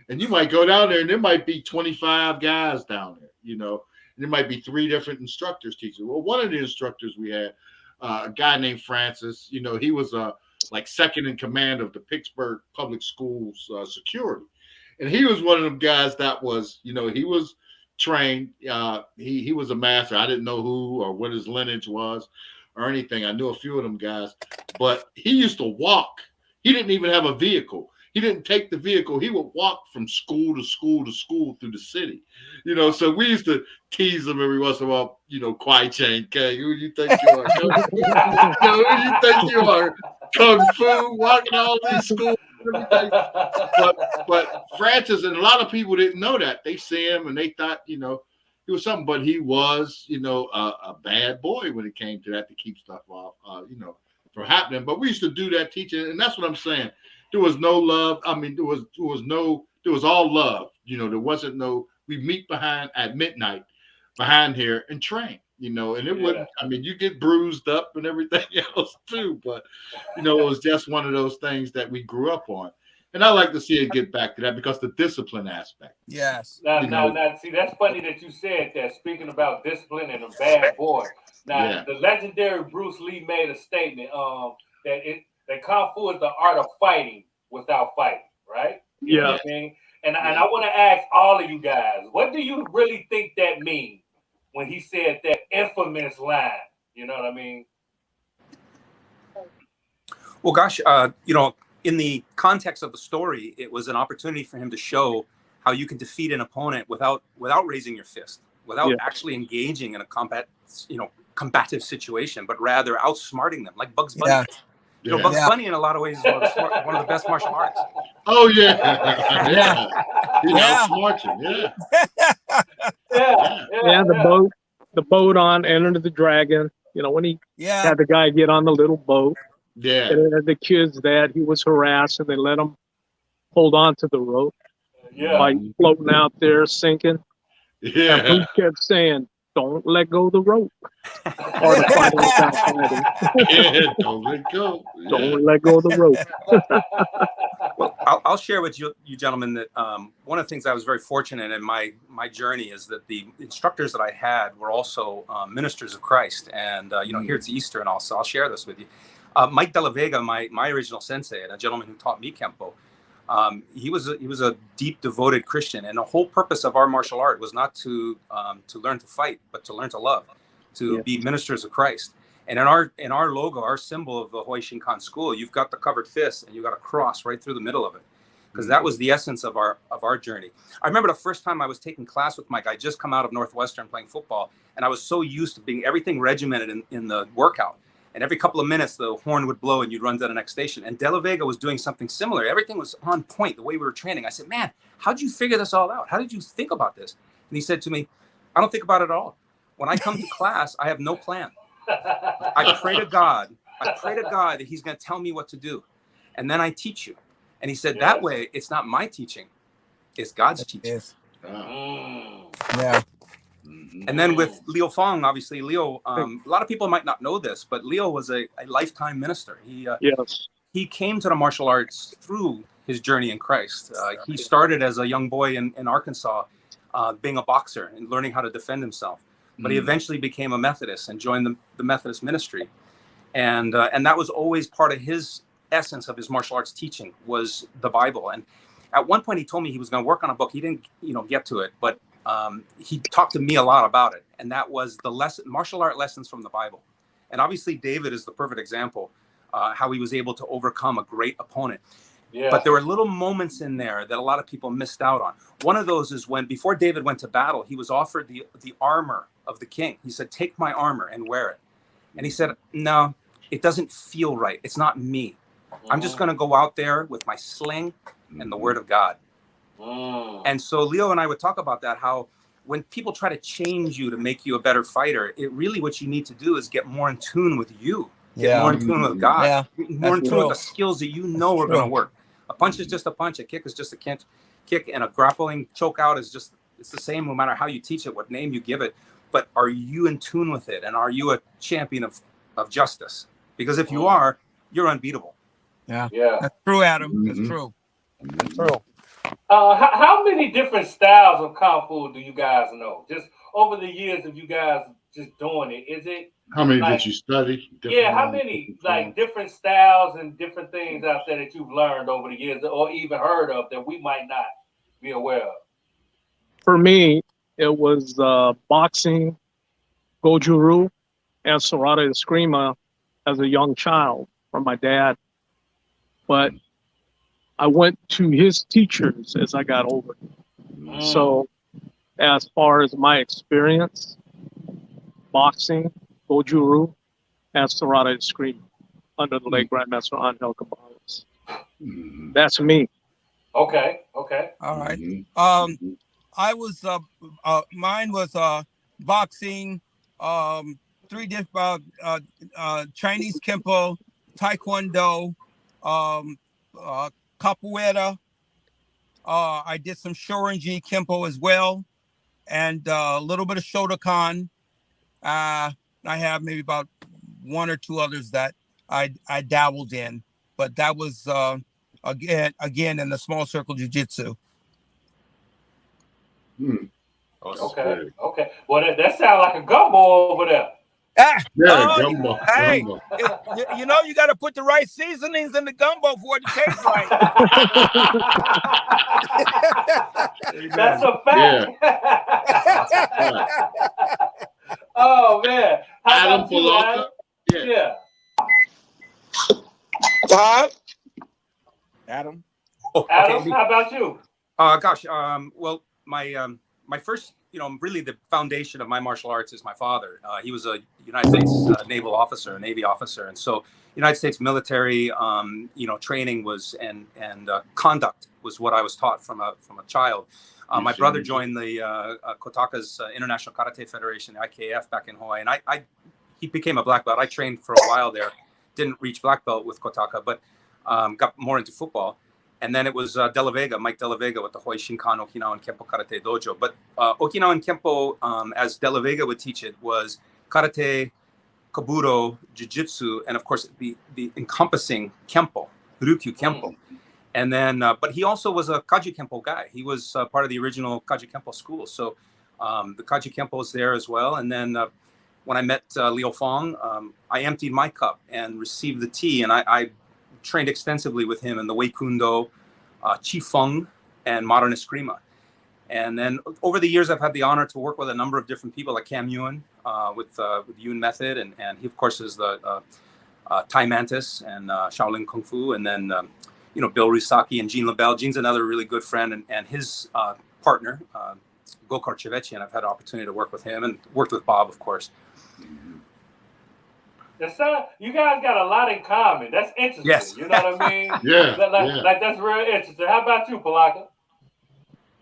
and you might go down there, and there might be 25 guys down there, you know. And there might be 3 different instructors teaching. Well, one of the instructors we had, a guy named Francis, you know, he was like second in command of the Pittsburgh Public Schools security. And he was one of them guys that was, you know, he was trained. He was a master. I didn't know who or what his lineage was or anything. I knew a few of them guys, but he used to walk. He didn't even have a vehicle. He didn't take the vehicle. He would walk from school to school to school through the city, you know. So we used to tease him every once in a while, you know, Kwai Chang K. Who you think you are? Who you think you are? Kung Fu, walking all these schools. But Francis, and a lot of people didn't know that. They see him and they thought, you know, he was something, but he was, you know, a bad boy when it came to that, to keep stuff off, you know, from happening. But we used to do that teaching, and that's what I'm saying. There was no love. I mean, there was all love. You know, there wasn't no, we meet at midnight behind here and train, you know, and it wouldn't, I mean, you get bruised up and everything else too, but, you know, it was just one of those things that we grew up on. And I like to see it get back to that because the discipline aspect. Yes. Now, see, that's funny that you said that, speaking about discipline and a bad boy. Now, the legendary Bruce Lee made a statement that Kung Fu is the art of fighting without fighting, right? You know what I mean? And I want to ask all of you guys, what do you really think that means when he said that infamous line? You know what I mean? Well, gosh, you know, in the context of the story, it was an opportunity for him to show how you can defeat an opponent without raising your fist, without actually engaging in a combative situation, but rather outsmarting them, like Bugs Bunny. You know, Bugs Bunny in a lot of ways is one of the best martial arts. Oh yeah, He outsmarts him. The boat on Enter the Dragon. You know, when he had the guy get on the little boat. Yeah. And the kids that he was harassed, and they let him hold on to the rope. By floating out there, sinking. Yeah. And Bruce kept saying, "Don't let go of the rope." Or the fighting don't let go. Don't let go of the rope. Well, I'll share with you gentlemen that one of the things I was very fortunate in my journey is that the instructors that I had were also ministers of Christ, and you know, here it's Easter and all, so I'll share this with you. Mike De La Vega, my original sensei, and a gentleman who taught me Kempo, he was a deep, devoted Christian, and the whole purpose of our martial art was not to learn to fight, but to learn to love, to be ministers of Christ. And in our logo, our symbol of the Hoi Shinkan School, you've got the covered fist, and you've got a cross right through the middle of it, because that was the essence of our journey. I remember the first time I was taking class with Mike. I just come out of Northwestern playing football, and I was so used to being everything regimented in the workout. And every couple of minutes, the horn would blow and you'd run to the next station. And De La Vega was doing something similar. Everything was on point, the way we were training. I said, "Man, how'd you figure this all out? How did you think about this?" And he said to me, "I don't think about it at all. When I come to class, I have no plan. I pray to God that he's going to tell me what to do. And then I teach you." And he said, that way, it's not my teaching, it's God's teaching. Yeah. And then with Leo Fong, obviously, Leo, a lot of people might not know this, but Leo was a lifetime minister. He came to the martial arts through his journey in Christ. He started as a young boy in Arkansas, being a boxer and learning how to defend himself. But he eventually became a Methodist and joined the Methodist ministry. And that was always part of his essence of his martial arts teaching, was the Bible. And at one point he told me he was going to work on a book. He didn't, get to it, but he talked to me a lot about it. And that was the martial art lessons from the Bible. And obviously David is the perfect example, how he was able to overcome a great opponent. But there were little moments in there that a lot of people missed out on. One of those is when, before David went to battle, he was offered the armor of the king. He said, "Take my armor and wear it." And he said, "No, it doesn't feel right. It's not me. I'm just going to go out there with my sling and the word of God." And so Leo and I would talk about that, how when people try to change you to make you a better fighter, it really what you need to do is get more in tune with you, get more in tune with God, more in tune with the skills that you know are going to work. A punch is just a punch, a kick is just a kick, and a grappling choke out is just, it's the same no matter how you teach it, what name you give it. But are you in tune with it? And are you a champion of justice? Because if you are, you're unbeatable. Yeah. That's true, Adam. That's true. That's true. How many different styles of Kung Fu do you guys know? Just over the years of you guys just doing it, is it? How many did you study? Yeah, how many like different styles and different things out there that you've learned over the years or even heard of that we might not be aware of? For me, it was boxing, Goju-Ryu, and Sarada Eskrima as a young child from my dad. But I went to his teachers as I got older. So as far as my experience, boxing, Goju-Ryu, and Sarada Eskrima under the late Grandmaster Angel Caballos. That's me. Okay. All right. I was mine was boxing, three different Chinese Kempo, Taekwondo, Capoeira. I did some Shorinji Kempo as well, and a little bit of Shotokan. I have maybe about one or two others that I dabbled in, but that was again in the small circle jiu-jitsu. Okay. Well, that sounds like a gumbo over there. Gumbo. Hey, you know you got to put the right seasonings in the gumbo for it to taste right. That's a fact. Oh man, how about you, Adam? Yeah. Adam. Adam, how about you? Well, my first, really the foundation of my martial arts is my father. He was a United States naval officer, a Navy officer, and so United States military, training was and conduct was what I was taught from a child. My brother joined the Kotaka's International Karate Federation, the IKF, back in Hawaii, and he became a black belt. I trained for a while there, didn't reach black belt with Kotaka, but got more into football. And then it was Mike De La Vega with the Hawaii Shinkan Okinawan Kempo Karate Dojo. But Okinawan Kempo, as De La Vega would teach it, was karate, kabuto, jiu-jitsu, and of course the encompassing Kempo, Ryukyu Kempo. And then, but he also was a Kaji Kempo guy. He was part of the original Kaji Kempo school. So the Kaji Kempo is there as well. And then when I met Liu Fong, I emptied my cup and received the tea, and I trained extensively with him in the Wei Kundo, Chi Feng, and Modern Eskrima. And then over the years, I've had the honor to work with a number of different people, like Cam Yuen with Yuen Method, and he of course is the Thai Mantis and Shaolin Kung Fu, and then Bill Risaki and Gene LaBelle. Gene's another really good friend, and his partner, Gokar Chevechian. I've had an opportunity to work with him and worked with Bob, of course. You guys got a lot in common. That's interesting. Yes. You know what I mean? Like that's real interesting. How about you, Palaka?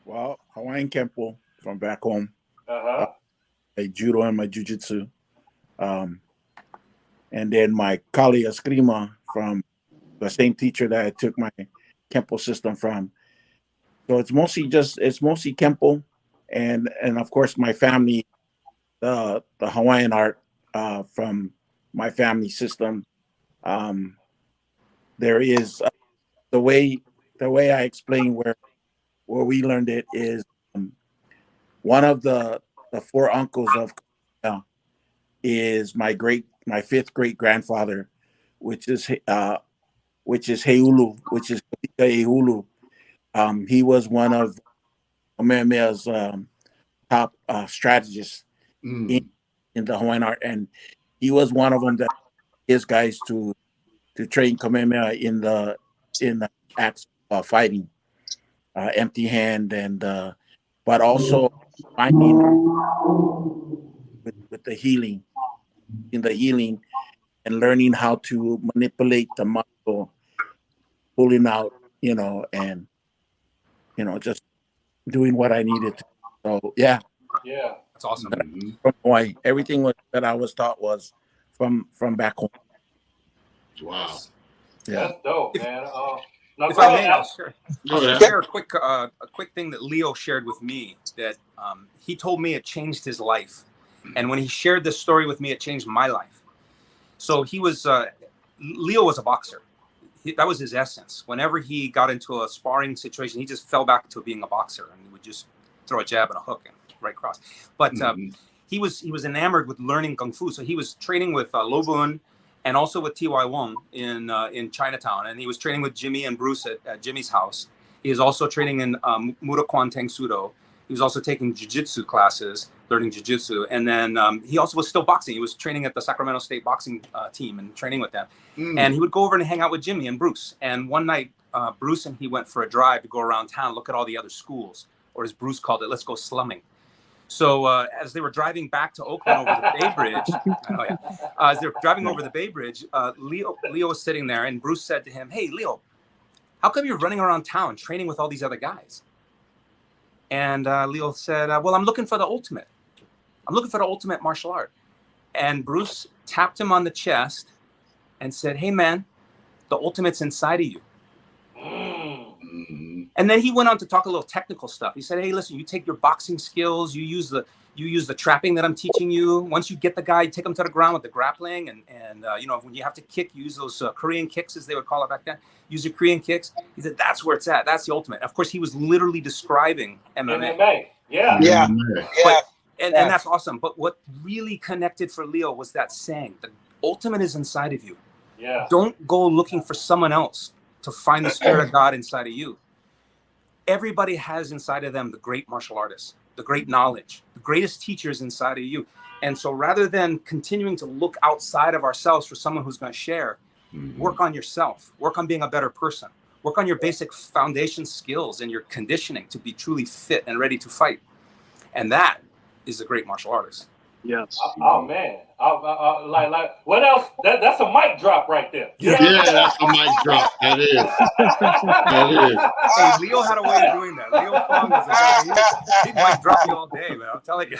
Well, Hawaiian Kempo from back home. I judo and my jiu-jitsu. And then my Kali Eskrima from the same teacher that I took my Kempo system from. So it's mostly Kempo, and of course my family, the Hawaiian art from my family system. There is the way I explain where we learned it is one of the four uncles of is my fifth great grandfather, which is Heulu, which is Heulu. He was one of Kamehameha's top strategists in the Hawaiian art, and he was one of them that his guys to train Kamehameha in the acts of fighting, empty hand, and but also finding with the healing, and learning how to manipulate the muscle, pulling out, and just doing what I needed to. So yeah. Yeah. That's awesome. From Hawaii. Everything that I was taught was from back home. Wow. Yeah. That's dope, man. Now If go I ahead, may, Alex. I'll share a quick thing that Leo shared with me that he told me it changed his life. And when he shared this story with me, it changed my life. So he was, Leo was a boxer. That was his essence. Whenever he got into a sparring situation, he just fell back to being a boxer and he would just throw a jab and a hook and right cross. But he was enamored with learning Kung Fu. So he was training with Lo Bun and also with T.Y. Wong in Chinatown. And he was training with Jimmy and Bruce at Jimmy's house. He was also training in Muda Kwan Tang Sudo. He was also taking jiu-jitsu classes, learning jiu-jitsu. And then he also was still boxing. He was training at the Sacramento State boxing team and training with them. And he would go over and hang out with Jimmy and Bruce. And one night, Bruce and he went for a drive to go around town, look at all the other schools, or as Bruce called it, let's go slumming. So as they were driving back to Oakland over the Bay Bridge, as they were driving over the Bay Bridge, Leo was sitting there, and Bruce said to him, "Hey, Leo, how come you're running around town training with all these other guys?" And Leo said, "Well, I'm looking for the ultimate. I'm looking for the ultimate martial art." And Bruce tapped him on the chest and said, "Hey, man, the ultimate's inside of you." And then he went on to talk a little technical stuff. He said, "Hey, listen, you take your boxing skills, you use the trapping that I'm teaching you. Once you get the guy, you take him to the ground with the grappling, and you know, when you have to kick, you use those Korean kicks, as they would call it back then. Use your Korean kicks." He said, "That's where it's at. That's the ultimate." Of course, he was literally describing MMA. Yeah. And that's awesome. But what really connected for Leo was that saying, "The ultimate is inside of you." Yeah. Don't go looking for someone else to find the spirit of God inside of you. Everybody has inside of them the great martial artists, the great knowledge, the greatest teachers inside of you. And so rather than continuing to look outside of ourselves for someone who's going to share, work on yourself, work on being a better person, work on your basic foundation skills and your conditioning to be truly fit and ready to fight. And that is a great martial artist. Yes. Oh man. Like what else? That's a mic drop right there. Yeah, that's a mic drop. That is. That is. Hey, Leo had a way of doing that. Leo Fong is a guy. He might drop you all day, man. I'm telling you.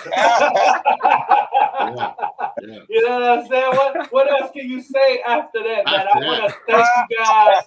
You know what I'm saying? What else can you say after that, man? I want to thank you guys.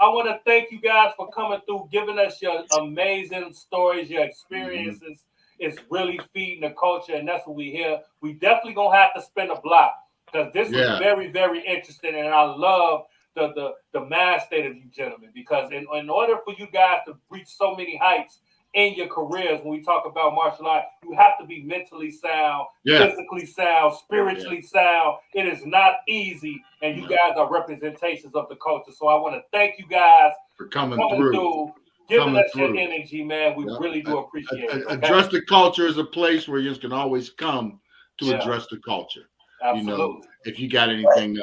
I want to thank you guys for coming through, giving us your amazing stories, your experiences. It's really feeding the culture, and that's what we hear. We definitely gonna have to spin a block because this is very, very interesting, and I love the mind state of you gentlemen. Because in order for you guys to reach so many heights in your careers, when we talk about martial art, you have to be mentally sound, physically sound, spiritually sound. It is not easy, and you guys are representations of the culture. So I want to thank you guys for coming through. Giving us your energy, man. We really do appreciate it. Okay? Address the Culture is a place where you can always come to address the culture. Absolutely. You know, if you got anything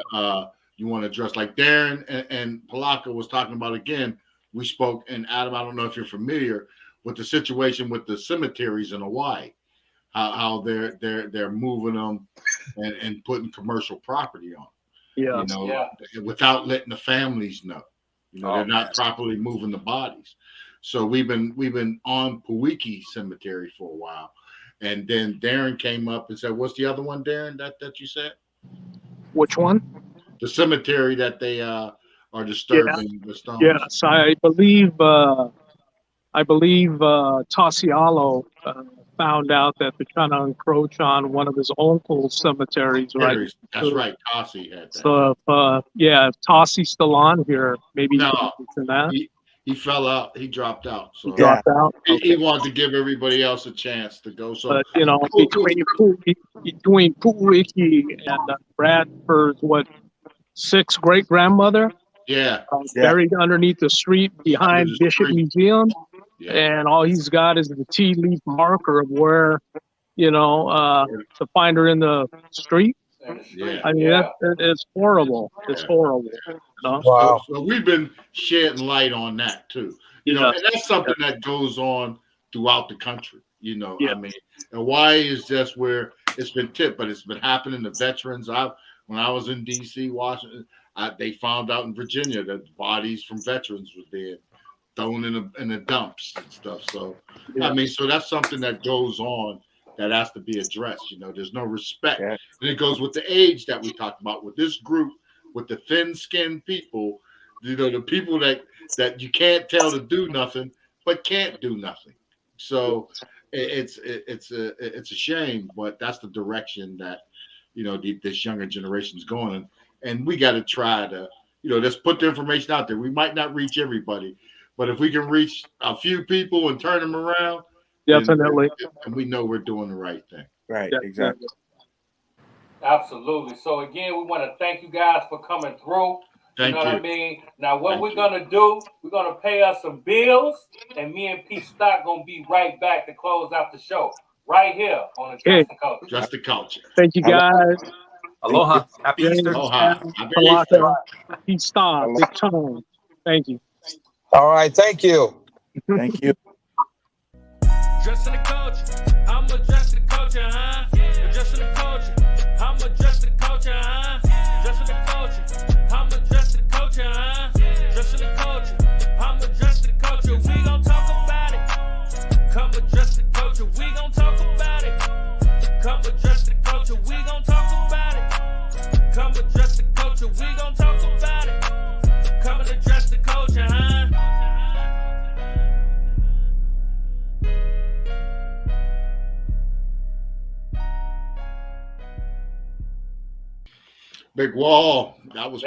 you want to address, like Darren and Palaka was talking about again, we spoke, and Adam, I don't know if you're familiar with the situation with the cemeteries in Hawaii, how they're moving them and putting commercial property on. You know, without letting the families know. You know, they're not properly moving the bodies. So we've been on Puiki Cemetery for a while. And then Darren came up and said, what's the other one, Darren, that you said? Which one? The cemetery that they are disturbing the stones. Yes, I believe Tasialo found out that they're trying to encroach on one of his uncle's cemeteries, right? That's right. Tasi had that. So if Tasi's still on here, maybe he fell out. He dropped out. So he dropped out. He wanted to give everybody else a chance to go. So, but you know, between Puiki and Bradford's sixth great grandmother, buried underneath the street behind Bishop Museum. And all he's got is the tea leaf marker of where, to find her in the street. I mean, it's horrible. It's horrible. Wow. So we've been shedding light on that too. You know, and that's something that goes on throughout the country. You know, I mean, Hawaii is just where it's been tipped, but it's been happening to veterans. When I was in D.C., Washington, they found out in Virginia that bodies from veterans were dead, thrown in the dumps and stuff. So I mean, so that's something that goes on that has to be addressed. You know, there's no respect. And it goes with the age that we talked about with this group, with the thin-skinned people, you know, the people that you can't tell to do nothing, but can't do nothing. So it's a shame, but that's the direction that, you know, this younger generation is going. And we got to try to, you know, just put the information out there. We might not reach everybody, but if we can reach a few people and turn them around, definitely, and we know we're doing the right thing. Right, definitely. exactly. Absolutely. So again, we want to thank you guys for coming through. Thank you know you. what I mean? Now, what we're going to do, we're going to pay us some bills, and me and Pstock going to be right back to close out the show. Right here on the Just the Culture. Just the Culture. Thank you, guys. Aloha. Happy Easter. Aloha. Happy PALAKA. Pstock. Big Tone. Thank you. All right. Thank you. Thank you. Dressing the culture, I'm addressing the culture, huh? Addressing the culture, I'm addressing the culture, huh? Dressing the culture, I'm addressing the culture, huh? Dressing the culture, I'm addressing the culture. We gon' talk about it. Come address the culture, we gon' talk about it. Come address the culture, we gon' talk about it. Come address the culture, we gon' talk about it. Come and address the culture, huh? Big Wall, that was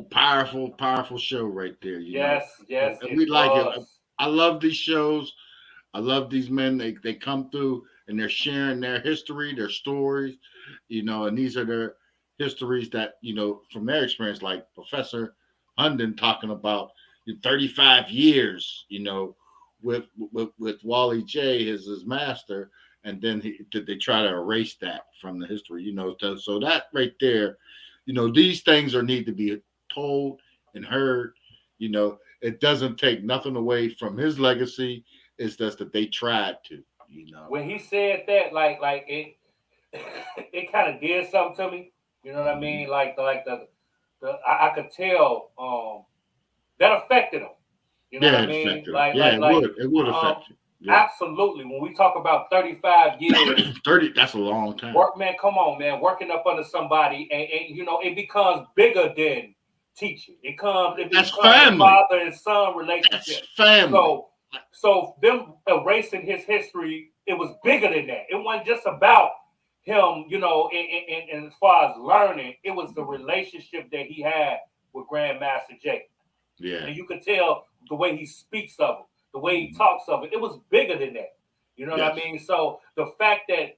powerful show right there. Yes. And we like it. I love these shows. I love these men. They come through and they're sharing their history, their stories, you know, and these are their histories that, you know, from their experience, like Professor HUNDON talking about 35 years, you know, with Wally J, his master, and then they try to erase that from the history, you know. So that right there, you know, these things need to be told and heard. You know, it doesn't take nothing away from his legacy. It's just that they tried to, you know. When he said that, like it, it kind of did something to me. You know what I mean? Like I could tell that affected him. You know what I mean? It would affect you. Yeah. Absolutely. When we talk about 35 years, 30, that's a long time. Man, come on, man. Working up under somebody, and you know, it becomes bigger than teaching. It becomes family. Father and son relationship. That's family. So them erasing his history, it was bigger than that. It wasn't just about him, you know, and as far as learning, it was the relationship that he had with Grandmaster Jay. Yeah. And you could tell the way he speaks of it, the way he talks of it, it was bigger than that. You know what I mean? So the fact that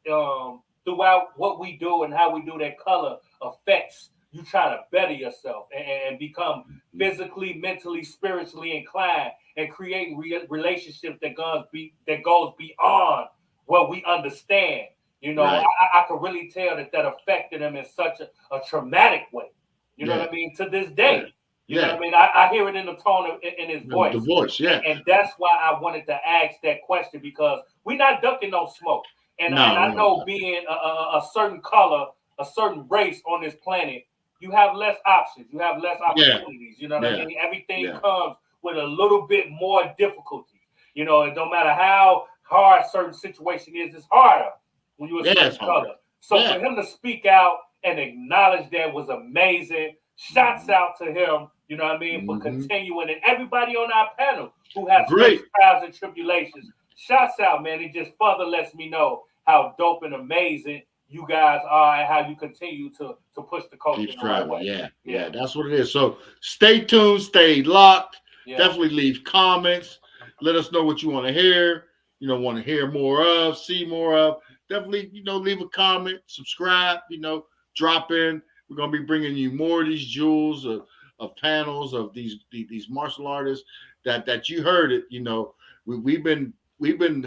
throughout what we do and how we do that color affects you trying to better yourself and become physically, mentally, spiritually inclined and create relationships that goes beyond what we understand. You know, I could really tell that affected him in such a traumatic way. You know what I mean? To this day. You know what I mean? I hear it in the tone in his voice. The voice, yeah. And that's why I wanted to ask that question, because we're not ducking no smoke. And I know being a certain color, a certain race on this planet, you have less options. You have less opportunities. You know what I mean? Everything comes with a little bit more difficulty. You know, it don't matter how hard certain situation is, it's harder when you're a certain color. So for him to speak out and acknowledge that was amazing. Shouts out to him, you know what I mean, for continuing, and everybody on our panel who has trials and tribulations. Shouts out, man. It just further lets me know how dope and amazing you guys are and how you continue to push the culture. Keep striving. Yeah, that's what it is. So stay tuned, stay locked. Definitely leave comments. Let us know what you want to hear. You know, want to hear more of, see more of. Definitely, you know, leave a comment, subscribe. You know, drop in. We're gonna be bringing you more of these jewels of panels of these martial artists that you heard it. You know, we've been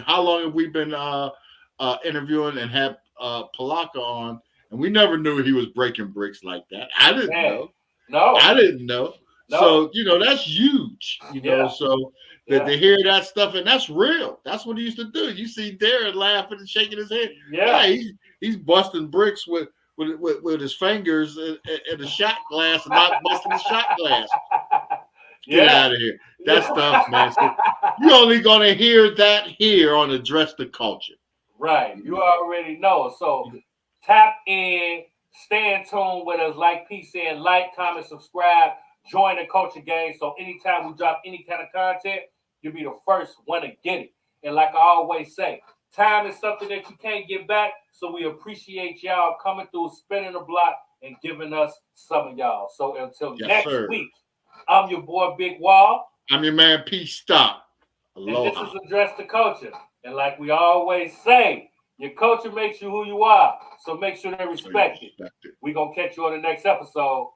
how long have we been interviewing and had PALAKA on, and we never knew he was breaking bricks like that. I didn't know. No, I didn't know. No. So you know that's huge. You know, so that they hear that stuff, and that's real. That's what he used to do. You see Darren laughing and shaking his head. Yeah, he's busting bricks with his fingers in a shot glass and not busting the shot glass. Get out of here. That stuff, man. So you're only going to hear that here on Address the Culture. Right. You already know. So tap in, stay in tune with us. Like P said, like, comment, subscribe, join the culture gang. So anytime we drop any kind of content, you'll be the first one to get it. And like I always say, time is something that you can't get back. So we appreciate y'all coming through, spinning the block, and giving us some of y'all. So until next week, I'm your boy Big Wall. I'm your man Pstock. Aloha. And this is Address the Culture. And like we always say, your culture makes you who you are. So make sure they respect it. We're going to catch you on the next episode.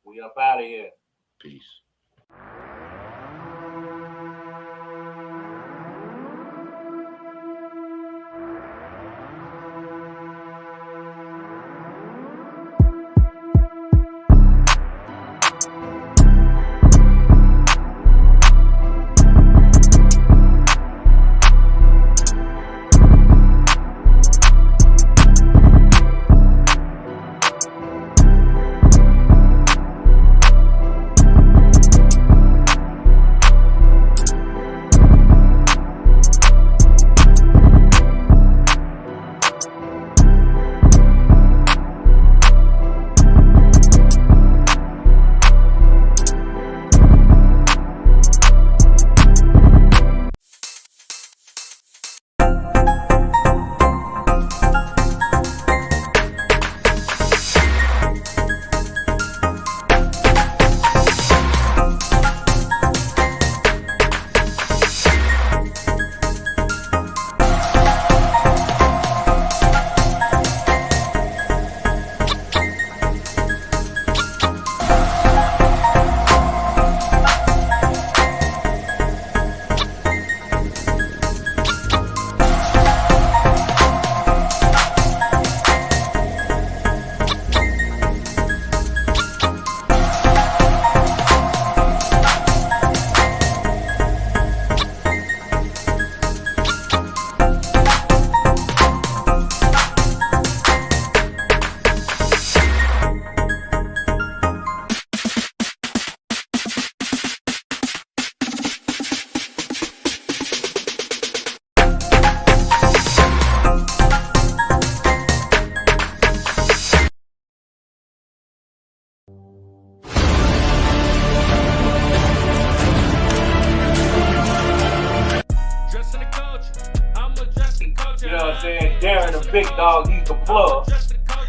We up out of here. Peace. Darren, the big dog, he's the plug.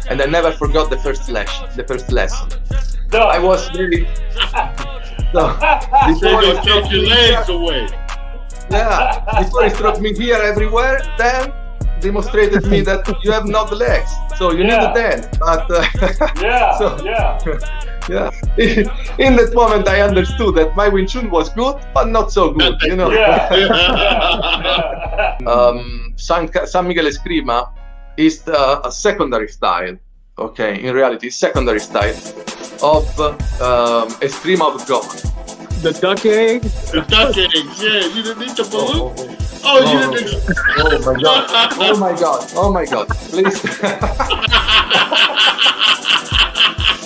And I never forgot the first lesson. I was really before he took your legs away. Yeah, before he struck me here everywhere, then demonstrated me that you have not the legs, so you need the den. But yeah. In that moment, I understood that my Wing Chun was good, but not so good, you know. San Miguel Eskrima is a secondary style. Okay, in reality, secondary style of Eskrima of God. The duck egg? The duck eggs, yeah. You didn't eat the balloon? You didn't. Oh my god. Oh my god. Oh my god. Please.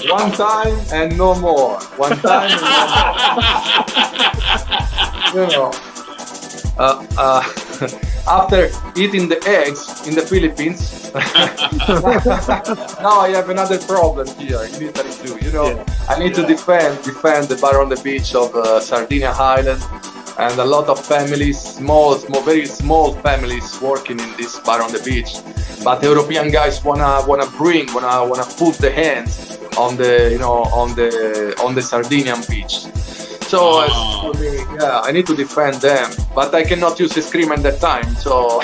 One time and no more. One time and no more. You know. After eating the eggs in the Philippines, now I have another problem here in Italy too. You know, I need to defend the bar on the beach of Sardinia Island, and a lot of families, very small families working in this bar on the beach. But the European guys wanna put the hands on the on the Sardinian beach. So for me, I need to defend them, but I cannot use the scream at that time. So.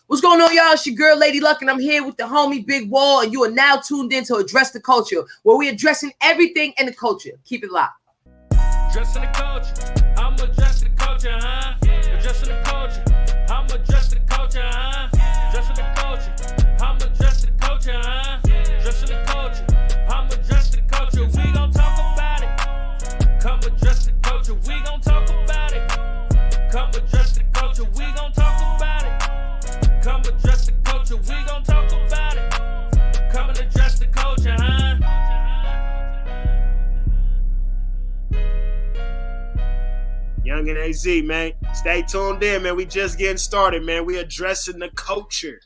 What's going on, y'all? It's your girl, Lady Luck, and I'm here with the homie Big Wall, and you are now tuned in to Address the Culture, where we're addressing everything in the culture. Keep it locked. Addressing the culture, I'm addressing the culture, huh? Addressing the culture, I'm addressing the culture, huh? Addressing the culture, I'm addressing the culture, huh? Addressing the culture, I'm addressing the culture. We gon' talk about it. Come address the culture, we gon' talk about it. Come address the culture, we gon' talk about it. Come address the culture, we gon' talk about it. Come and address the culture, huh? Young and AZ, man. Stay tuned in, man. We just getting started, man. We addressing the culture.